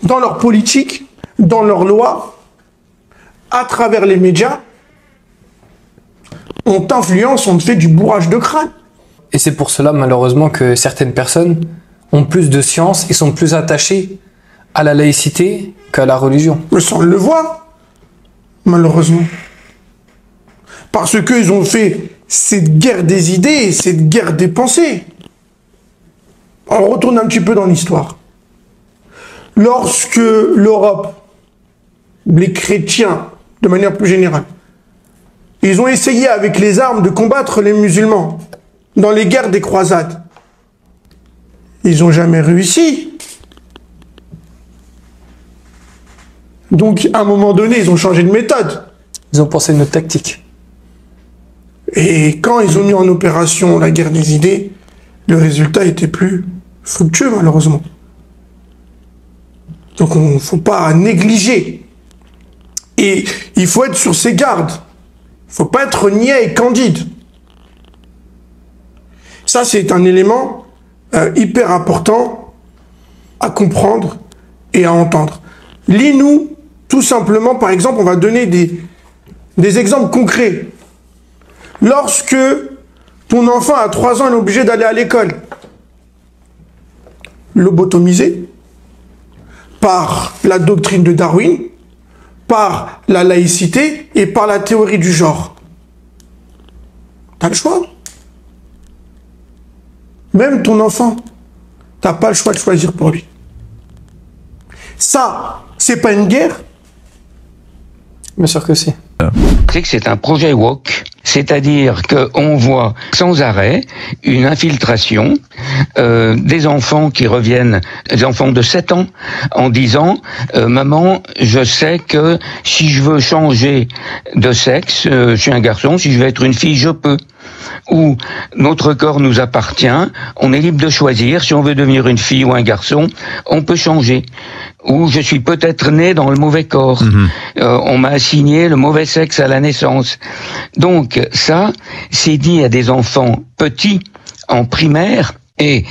Dans leur politique, dans leurs lois, à travers les médias, on t'influence, on te fait du bourrage de crâne. Et c'est pour cela, malheureusement, que certaines personnes ont plus de science et sont plus attachées à la laïcité qu'à la religion. Mais ça, on le voit, malheureusement. Parce qu'ils ont fait cette guerre des idées, cette guerre des pensées. On retourne un petit peu dans l'histoire. Lorsque l'Europe, les chrétiens, de manière plus générale, ils ont essayé avec les armes de combattre les musulmans dans les guerres des croisades. Ils n'ont jamais réussi. Donc, à un moment donné, ils ont changé de méthode. Ils ont pensé une autre tactique. Et quand ils ont mis en opération la guerre des idées, le résultat était plus fructueux, malheureusement. Donc, il ne faut pas négliger. Et il faut être sur ses gardes. Il ne faut pas être niais et candide. Ça, c'est un élément hyper important à comprendre et à entendre. Lis-nous, tout simplement, par exemple, on va donner des exemples concrets. Lorsque ton enfant à 3 ans est obligé d'aller à l'école, lobotomisé par la doctrine de Darwin, par la laïcité et par la théorie du genre. T'as le choix. Même ton enfant, t'as pas le choix de choisir pour lui. Ça, c'est pas une guerre? Bien sûr que si. C'est que c'est un projet woke, c'est-à-dire qu'on voit sans arrêt une infiltration des enfants qui reviennent, des enfants de 7 ans, en disant maman, je sais que si je veux changer de sexe, je suis un garçon, si je veux être une fille, je peux. Ou notre corps nous appartient, on est libre de choisir, si on veut devenir une fille ou un garçon, on peut changer. ou je suis peut-être né dans le mauvais corps. On m'a assigné le mauvais sexe à la naissance. Donc ça, c'est dit à des enfants petits, en primaire, et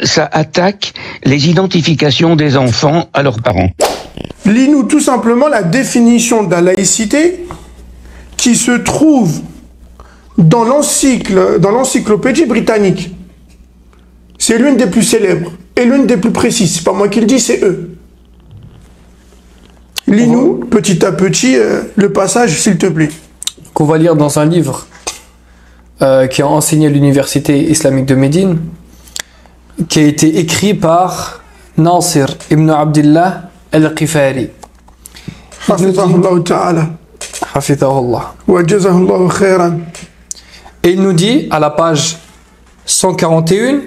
ça attaque les identifications des enfants à leurs parents. Lis-nous tout simplement la définition de la laïcité qui se trouve dans l'encyclopédie britannique. C'est l'une des plus célèbres et l'une des plus précises. C'est pas moi qui le dis, c'est eux. Lis-nous petit à petit le passage, s'il te plaît. Qu'on va lire dans un livre qui a enseigné à l'université islamique de Médine, qui a été écrit par Nasir ibn Abdullah al-Qifari. Hafidahullah ta'ala. Hafidahullah. Wa jazahullahu khairan. Et il nous dit à la page 141,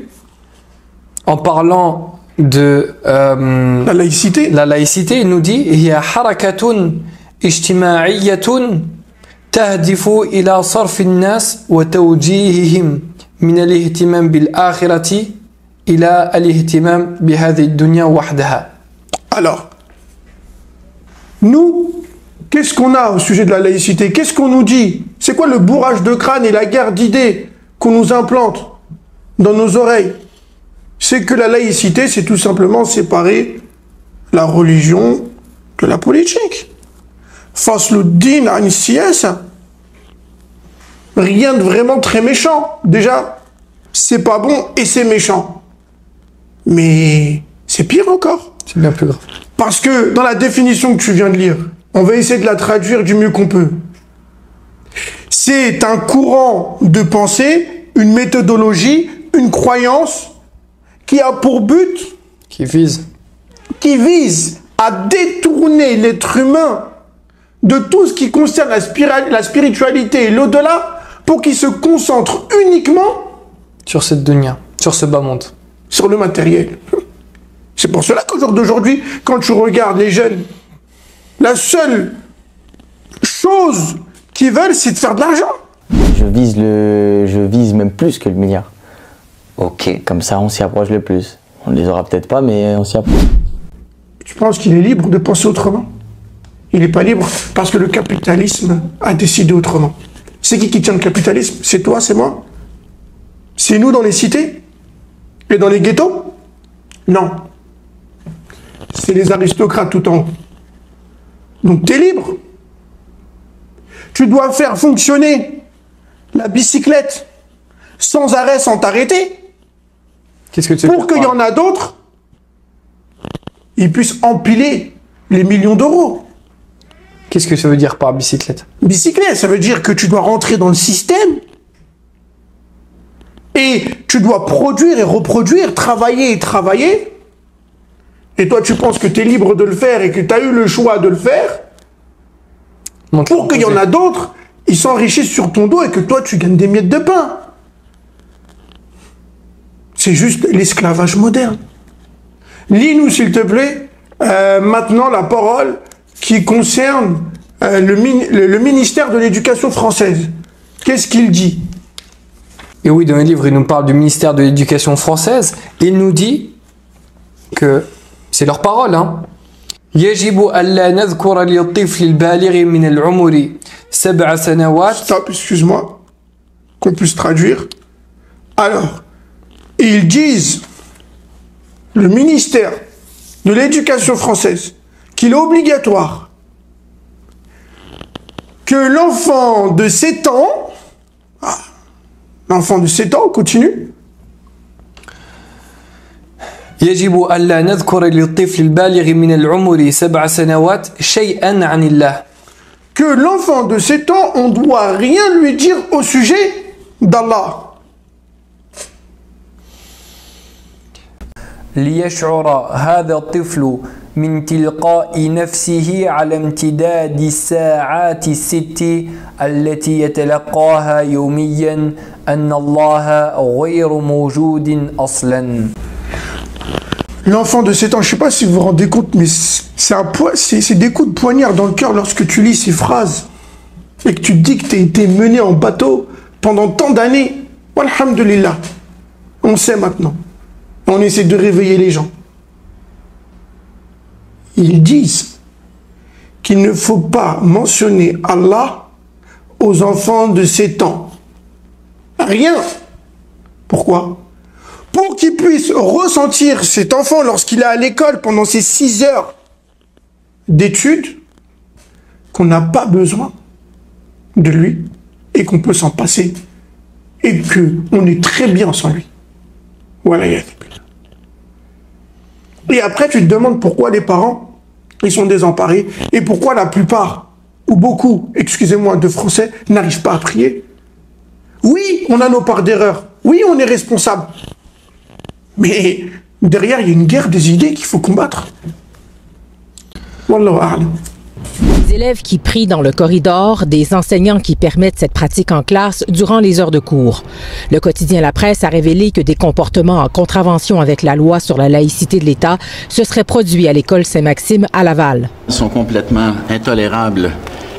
en parlant de la laïcité, il nous dit hiya harakatun ijtima'iyyatun tahdifu ila sarf an-nas wa tawjihihim min al-ihtimam bil akhirati ila al-ihtimam bi hadhihi ad-dunya wahdaha. Alors, nous, qu'est-ce qu'on a au sujet de la laïcité? Qu'est-ce qu'on nous dit? C'est quoi le bourrage de crâne et la guerre d'idées qu'on nous implante dans nos oreilles? C'est que la laïcité, c'est tout simplement séparer la religion de la politique. Fasluddin an siyasa. Rien de vraiment très méchant. Déjà, c'est pas bon et c'est méchant. Mais c'est pire encore. C'est bien plus grave. Parce que dans la définition que tu viens de lire, on va essayer de la traduire du mieux qu'on peut. C'est un courant de pensée, une méthodologie, une croyance qui a pour but, qui vise à détourner l'être humain de tout ce qui concerne la spiritualité et l'au-delà pour qu'il se concentre uniquement sur cette dunya, sur ce bas monde, sur le matériel. C'est pour cela qu'au jour d'aujourd'hui, quand tu regardes les jeunes, la seule chose qu'ils veulent, c'est de faire de l'argent. Je vise même plus que le milliard. Ok, comme ça on s'y approche le plus. On les aura peut-être pas, mais on s'y approche. Tu penses qu'il est libre de penser autrement? Il n'est pas libre parce que le capitalisme a décidé autrement. C'est qui tient le capitalisme? C'est toi, c'est moi? C'est nous dans les cités? Et dans les ghettos? Non. C'est les aristocrates tout en haut. Donc tu es libre. Tu dois faire fonctionner la bicyclette sans arrêt, sans t'arrêter. Qu'est-ce que tu pour qu'il y en a d'autres, ils puissent empiler les millions d'euros. Qu'est-ce que ça veut dire par bicyclette? Bicyclette, ça veut dire que tu dois rentrer dans le système et tu dois produire et reproduire, travailler et travailler. Et toi, tu penses que tu es libre de le faire et que tu as eu le choix de le faire pour qu'il y en a d'autres, ils s'enrichissent sur ton dos et que toi, tu gagnes des miettes de pain. C'est juste l'esclavage moderne. Lis-nous, s'il te plaît, maintenant la parole qui concerne le ministère de l'Éducation française. Qu'est-ce qu'il dit? Et oui, dans le livre, il nous parle du ministère de l'Éducation française. Il nous dit que c'est leur parole, hein. Stop, excuse-moi, qu'on puisse traduire. Alors, ils disent, le ministère de l'Éducation française, qu'il est obligatoire que l'enfant de 7 ans, l'enfant de 7 ans, continue. يجب ألا نذكر للطفل البالغ من العمر 7 سنوات شيئا عن الله. Que l'enfant de 7 ans, on ne doit rien lui dire au sujet d'Allah. ليشعر هذا الطفل من تلقاء نفسه على امتداد الساعات الست التي يتلقاها يوميا أن الله غير موجود أصلا. L'enfant de 7 ans, je ne sais pas si vous vous rendez compte, mais c'est des coups de poignard dans le cœur lorsque tu lis ces phrases et que tu te dis que tu as été mené en bateau pendant tant d'années. Alhamdulillah, on sait maintenant. On essaie de réveiller les gens. ils disent qu'il ne faut pas mentionner Allah aux enfants de 7 ans. Rien. Pourquoi? Pour qu'il puisse ressentir cet enfant lorsqu'il est à l'école pendant ces 6 heures d'études, qu'on n'a pas besoin de lui et qu'on peut s'en passer et qu'on est très bien sans lui. Voilà. Et après, tu te demandes pourquoi les parents, ils sont désemparés et pourquoi la plupart, ou beaucoup, excusez-moi, de Français n'arrivent pas à prier. Oui, on a nos parts d'erreur. Oui, on est responsable. Mais derrière, il y a une guerre des idées qu'il faut combattre. Wallahu a'lam. Des élèves qui prient dans le corridor, des enseignants qui permettent cette pratique en classe durant les heures de cours. Le quotidien La Presse a révélé que des comportements en contravention avec la loi sur la laïcité de l'État se seraient produits à l'école Saint-Maxime à Laval. Ils sont complètement intolérables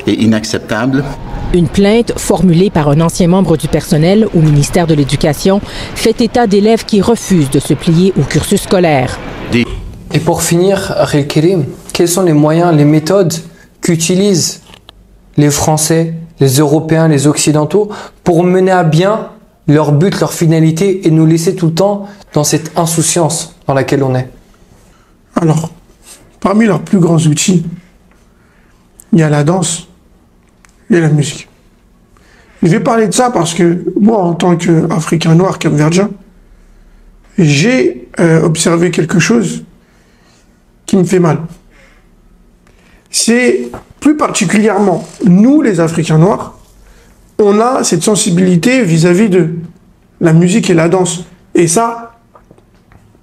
et inacceptables. Une plainte formulée par un ancien membre du personnel au ministère de l'Éducation fait état d'élèves qui refusent de se plier au cursus scolaire. Et pour finir, Ariel Kerim, quels sont les moyens, les méthodes qu'utilisent les Français, les Européens, les Occidentaux pour mener à bien leur but, leur finalité et nous laisser tout le temps dans cette insouciance dans laquelle on est? Alors, parmi leurs plus grands outils, il y a la danse et la musique. Je vais parler de ça parce que moi, en tant qu'Africain noir capverdien, j'ai observé quelque chose qui me fait mal. C'est plus particulièrement, nous les Africains noirs, on a cette sensibilité vis-à-vis de la musique et la danse. Et ça,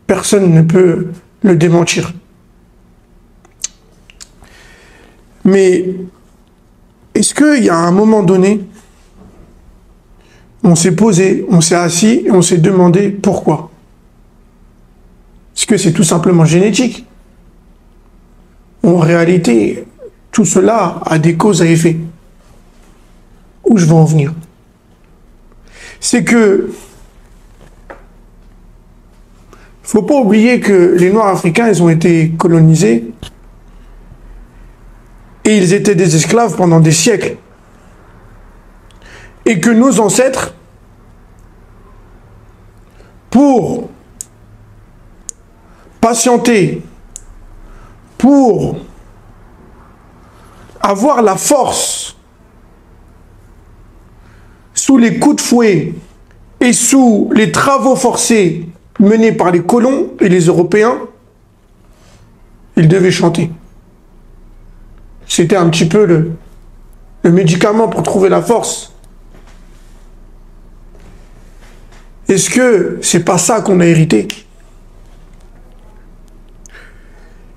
personne ne peut le démentir. Mais est-ce qu'il y a un moment donné, on s'est posé, on s'est assis et on s'est demandé pourquoi? Est-ce que c'est tout simplement génétique? En réalité, tout cela a des causes à effet. Où je veux en venir? C'est que faut pas oublier que les Noirs africains, ils ont été colonisés et ils étaient des esclaves pendant des siècles. Et que nos ancêtres, pour patienter, pour avoir la force sous les coups de fouet et sous les travaux forcés menés par les colons et les Européens, ils devaient chanter. C'était un petit peu le médicament pour trouver la force. Est-ce que c'est pas ça qu'on a hérité?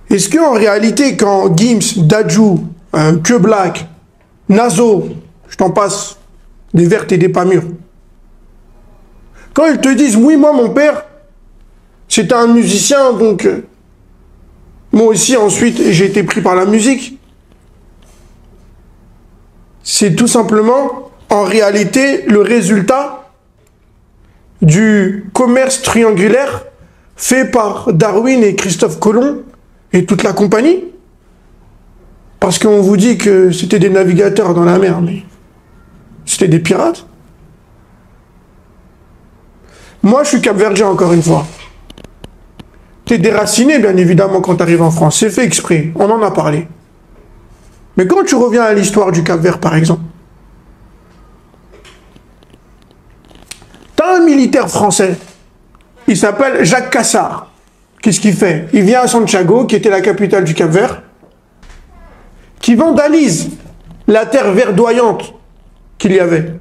Est-ce qu'en réalité, quand Gims, Dadju, Que Black, Nazo, je t'en passe, des vertes et des pas mûres, quand ils te disent, oui, moi, mon père, c'était un musicien, donc moi aussi, ensuite, j'ai été pris par la musique, c'est tout simplement, en réalité, le résultat du commerce triangulaire fait par Darwin et Christophe Colomb et toute la compagnie. Parce qu'on vous dit que c'était des navigateurs dans la mer, mais c'était des pirates. Moi, je suis capverdien, encore une fois. T'es déraciné, bien évidemment, quand t'arrives en France. C'est fait exprès, on en a parlé. Mais quand tu reviens à l'histoire du Cap-Vert, par exemple, t'as un militaire français, il s'appelle Jacques Cassard. Qu'est-ce qu'il fait? Il vient à Santiago, qui était la capitale du Cap-Vert, qui vandalise la terre verdoyante qu'il y avait.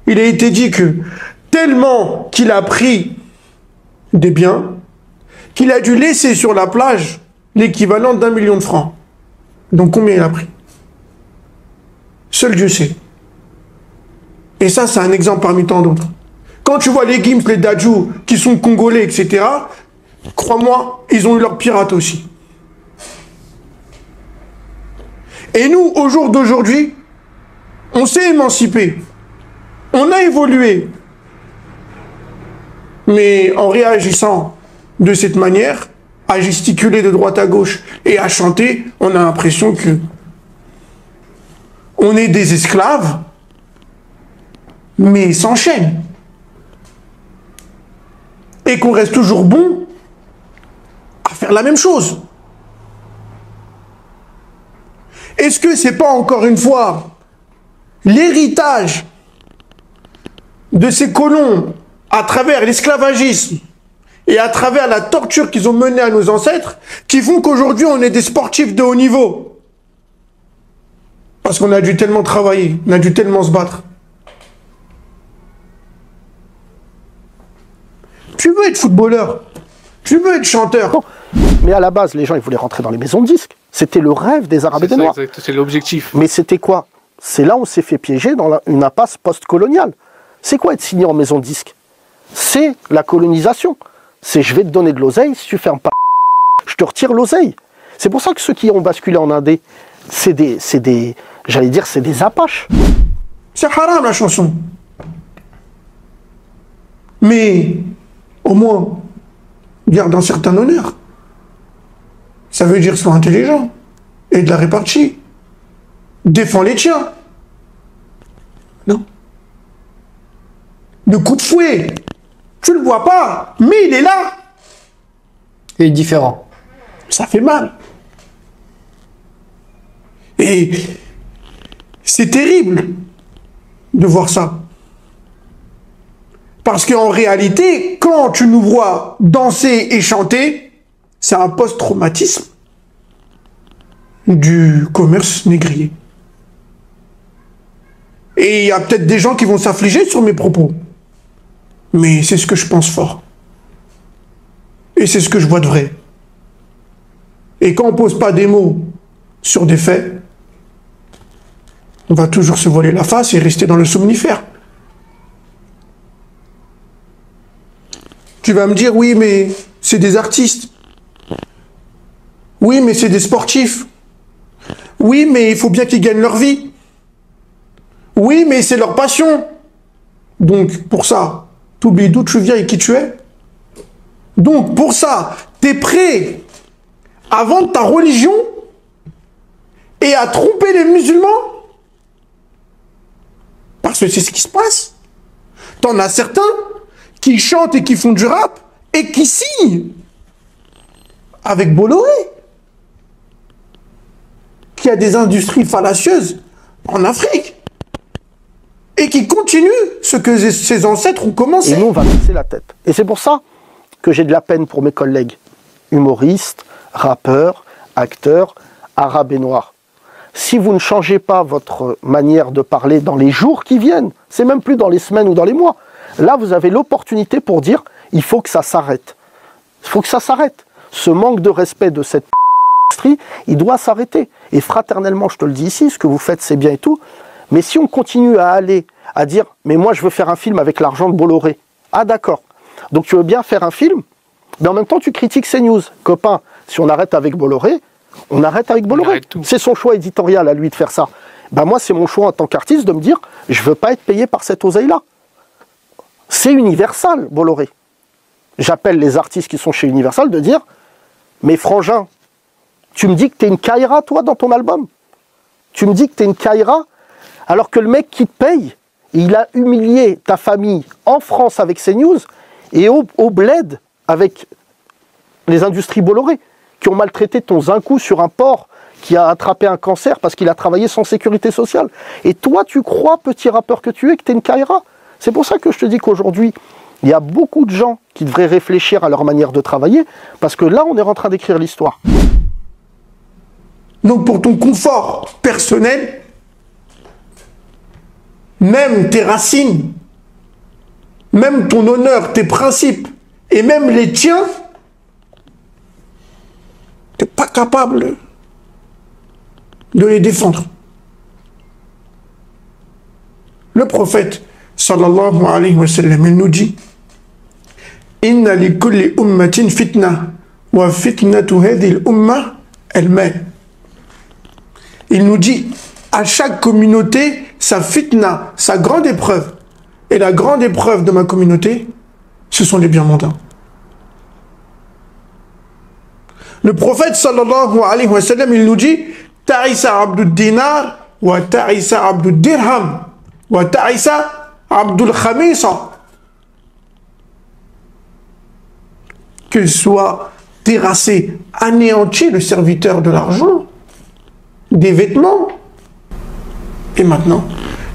Il a été dit que tellement qu'il a pris des biens, qu'il a dû laisser sur la plage l'équivalent d'1 million de francs. Donc combien il a pris? Seul Dieu sait. Et ça, c'est un exemple parmi tant d'autres. Quand tu vois les Gims, les Dadju, qui sont congolais, etc., crois-moi, ils ont eu leurs pirates aussi. Et nous, au jour d'aujourd'hui, on s'est émancipé. On a évolué. Mais en réagissant de cette manière, à gesticuler de droite à gauche et à chanter, on a l'impression que on est des esclaves, mais sans chaîne. Et qu'on reste toujours bon à faire la même chose. Est-ce que c'est pas encore une fois l'héritage de ces colons à travers l'esclavagisme et à travers la torture qu'ils ont menée à nos ancêtres qui font qu'aujourd'hui on est des sportifs de haut niveau? Parce qu'on a dû tellement travailler, on a dû tellement se battre. Tu veux être footballeur, tu veux être chanteur. Non. Mais à la base, les gens ils voulaient rentrer dans les maisons de disques. C'était le rêve des Arabes et des Noirs. C'est l'objectif. Mais c'était quoi? C'est là où on s'est fait piéger dans une impasse post-coloniale. C'est quoi être signé en maison de disque? C'est la colonisation. C'est je vais te donner de l'oseille, si tu fermes pas, je te retire l'oseille. C'est pour ça que ceux qui ont basculé en indé, c'est des j'allais dire, c'est des apaches. C'est haram la chanson. Mais au moins, garde un certain honneur. Ça veut dire sois intelligent et de la répartie. Défends les tiens. Non. Le coup de fouet, tu le vois pas, mais il est là. Il est différent. Ça fait mal. Et c'est terrible de voir ça. Parce qu'en réalité, quand tu nous vois danser et chanter, c'est un post-traumatisme du commerce négrier. Et il y a peut-être des gens qui vont s'affliger sur mes propos. Mais c'est ce que je pense fort. Et c'est ce que je vois de vrai. Et quand on ne pose pas des mots sur des faits, on va toujours se voiler la face et rester dans le somnifère. Tu vas me dire, oui, mais c'est des artistes. Oui, mais c'est des sportifs. Oui, mais il faut bien qu'ils gagnent leur vie. Oui, mais c'est leur passion. Donc, pour ça, t'oublies d'où tu viens et qui tu es. Donc, pour ça, t'es prêt à vendre ta religion et à tromper les musulmans? Parce que c'est ce qui se passe. T'en as certains qui chantent et qui font du rap et qui signent avec Bolloré, qui a des industries fallacieuses en Afrique et qui continuent ce que ses ancêtres ont commencé. Et nous, on va baisser la tête. Et c'est pour ça que j'ai de la peine pour mes collègues humoristes, rappeurs, acteurs, arabes et noirs. Si vous ne changez pas votre manière de parler dans les jours qui viennent, c'est même plus dans les semaines ou dans les mois, là vous avez l'opportunité pour dire il faut que ça s'arrête. Il faut que ça s'arrête. Ce manque de respect de cette industrie, il doit s'arrêter. Et fraternellement, je te le dis ici, ce que vous faites c'est bien et tout, mais si on continue à aller, à dire mais moi je veux faire un film avec l'argent de Bolloré, ah d'accord, donc tu veux bien faire un film, mais en même temps tu critiques CNews. Copain, si on arrête avec Bolloré, on arrête avec Bolloré. C'est son choix éditorial à lui de faire ça. Ben moi, c'est mon choix en tant qu'artiste de me dire, je veux pas être payé par cette oseille-là. C'est Universal, Bolloré. J'appelle les artistes qui sont chez Universal de dire, mais frangin, tu me dis que t'es une Kaira, toi, dans ton album. Tu me dis que t'es une Kaira, alors que le mec qui te paye, il a humilié ta famille en France avec CNews et au bled avec les industries Bolloré, qui ont maltraité ton Zinkou sur un port qui a attrapé un cancer parce qu'il a travaillé sans sécurité sociale. Et toi, tu crois, petit rappeur que tu es, que tu es une Kaira. C'est pour ça que je te dis qu'aujourd'hui, il y a beaucoup de gens qui devraient réfléchir à leur manière de travailler, parce que là, on est en train d'écrire l'histoire. Donc pour ton confort personnel, même tes racines, même ton honneur, tes principes, et même les tiens, tu n'es pas capable de les défendre. Le prophète, sallallahu alayhi wa sallam, il nous dit « Inna li kulli ummatin fitna, wa fitnatu hadhihi al-umma al-mal » Il nous dit à chaque communauté sa fitna, sa grande épreuve. Et la grande épreuve de ma communauté, ce sont les biens mondains. Le prophète sallallahu alayhi wa sallam, il nous dit Ta'isa abdul dinar wa ta'isa abdul dirham wa ta'isa abdul khamisa. Qu'il soit terrassé, anéanti le serviteur de l'argent, des vêtements. Et maintenant,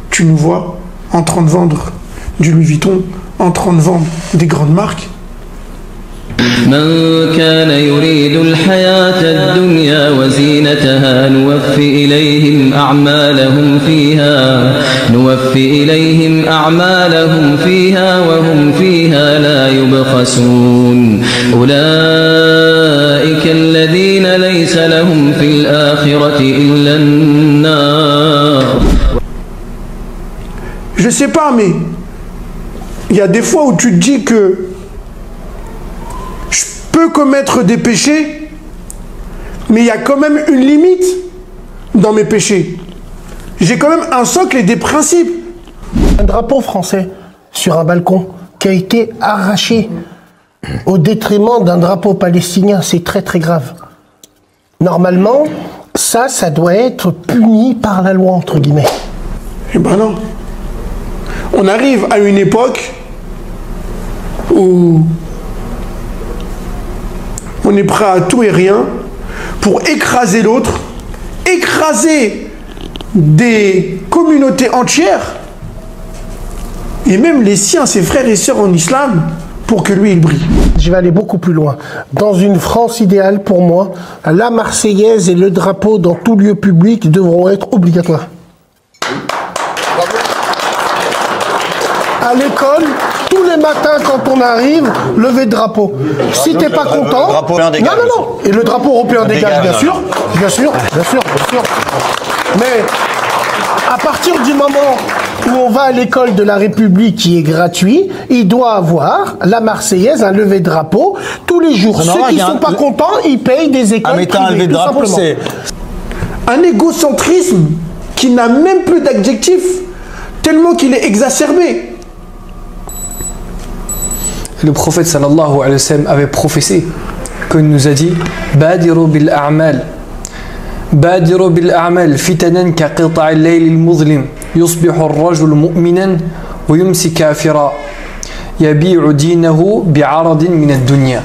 tu nous vois en train de vendre du Louis Vuitton, en train de vendre des grandes marques. من كان يريد الحياة الدنيا وزينتها نوفي إليهم أعمالهم فيها وهم فيها لا يبخسون أولئك الذين ليس لهم في الآخرة إلا النار. Je sais pas, mais il y a des fois où tu te dis que je peux commettre des péchés, mais il y a quand même une limite dans mes péchés. J'ai quand même un socle et des principes. Un drapeau français sur un balcon qui a été arraché au détriment d'un drapeau palestinien, c'est très très grave. Normalement, ça doit être puni par la loi, entre guillemets. Eh ben non. On arrive à une époque où on est prêt à tout et rien pour écraser l'autre, écraser des communautés entières, et même les siens, ses frères et sœurs en islam, pour que lui il brille. Je vais aller beaucoup plus loin. Dans une France idéale, pour moi, la Marseillaise et le drapeau dans tout lieu public devront être obligatoires. À l'école, tous les matins quand on arrive, lever le drapeau. Si t'es pas content, non. Et le drapeau européen dégage, bien sûr. Mais à partir du moment où on va à l'école de la République qui est gratuit, il doit avoir la Marseillaise, un lever de drapeau tous les jours. Ceux qui sont pas contents, ils payent des écoles privées, tout simplement. Un égocentrisme qui n'a même plus d'adjectif, tellement qu'il est exacerbé. Le prophète sallallahu alayhi wa sallam avait prophétisé, qu'il nous a dit Badiru bil a'mal. بادروا بالأعمال فتنا كقطع الليل المظلم يصبح الرجل مؤمنا ويمسي كافرا يبيع دينه بعرض من الدنيا.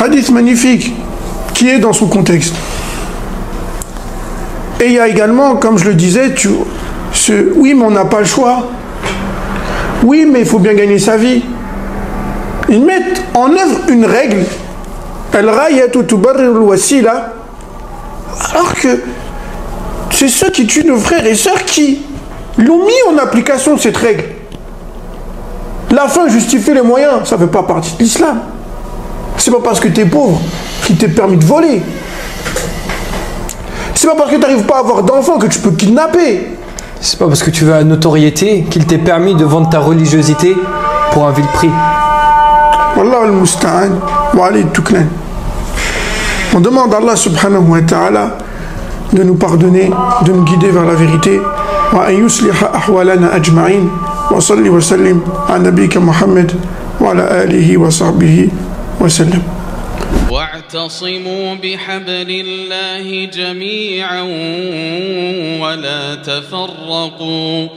Hadith magnifique qui est dans son contexte. Et il y a également, comme je le disais, oui mais on n'a pas le choix. Oui mais il faut bien gagner sa vie. Ils mettent en œuvre une règle. Alors que c'est ceux qui tuent nos frères et sœurs qui l'ont mis en application cette règle. La fin justifie les moyens, ça ne fait pas partie de l'islam. C'est pas parce que tu es pauvre qu'il t'est permis de voler. C'est pas parce que tu n'arrives pas à avoir d'enfants que tu peux kidnapper. C'est pas parce que tu veux la notoriété qu'il t'est permis de vendre ta religiosité pour un vil prix. Wallah al-musta'an wa alayhi tuklan. On demande à Allah subhanahu wa ta'ala de nous pardonner, de nous guider vers la vérité. Wa an yusliha ahwalana ajma'in. Wa salli wa sallim ala nabiyyika Muhammad wa ala alihi wa sahbihi wa sallam. واعتصموا بحبل الله جميعا ولا تفرقوا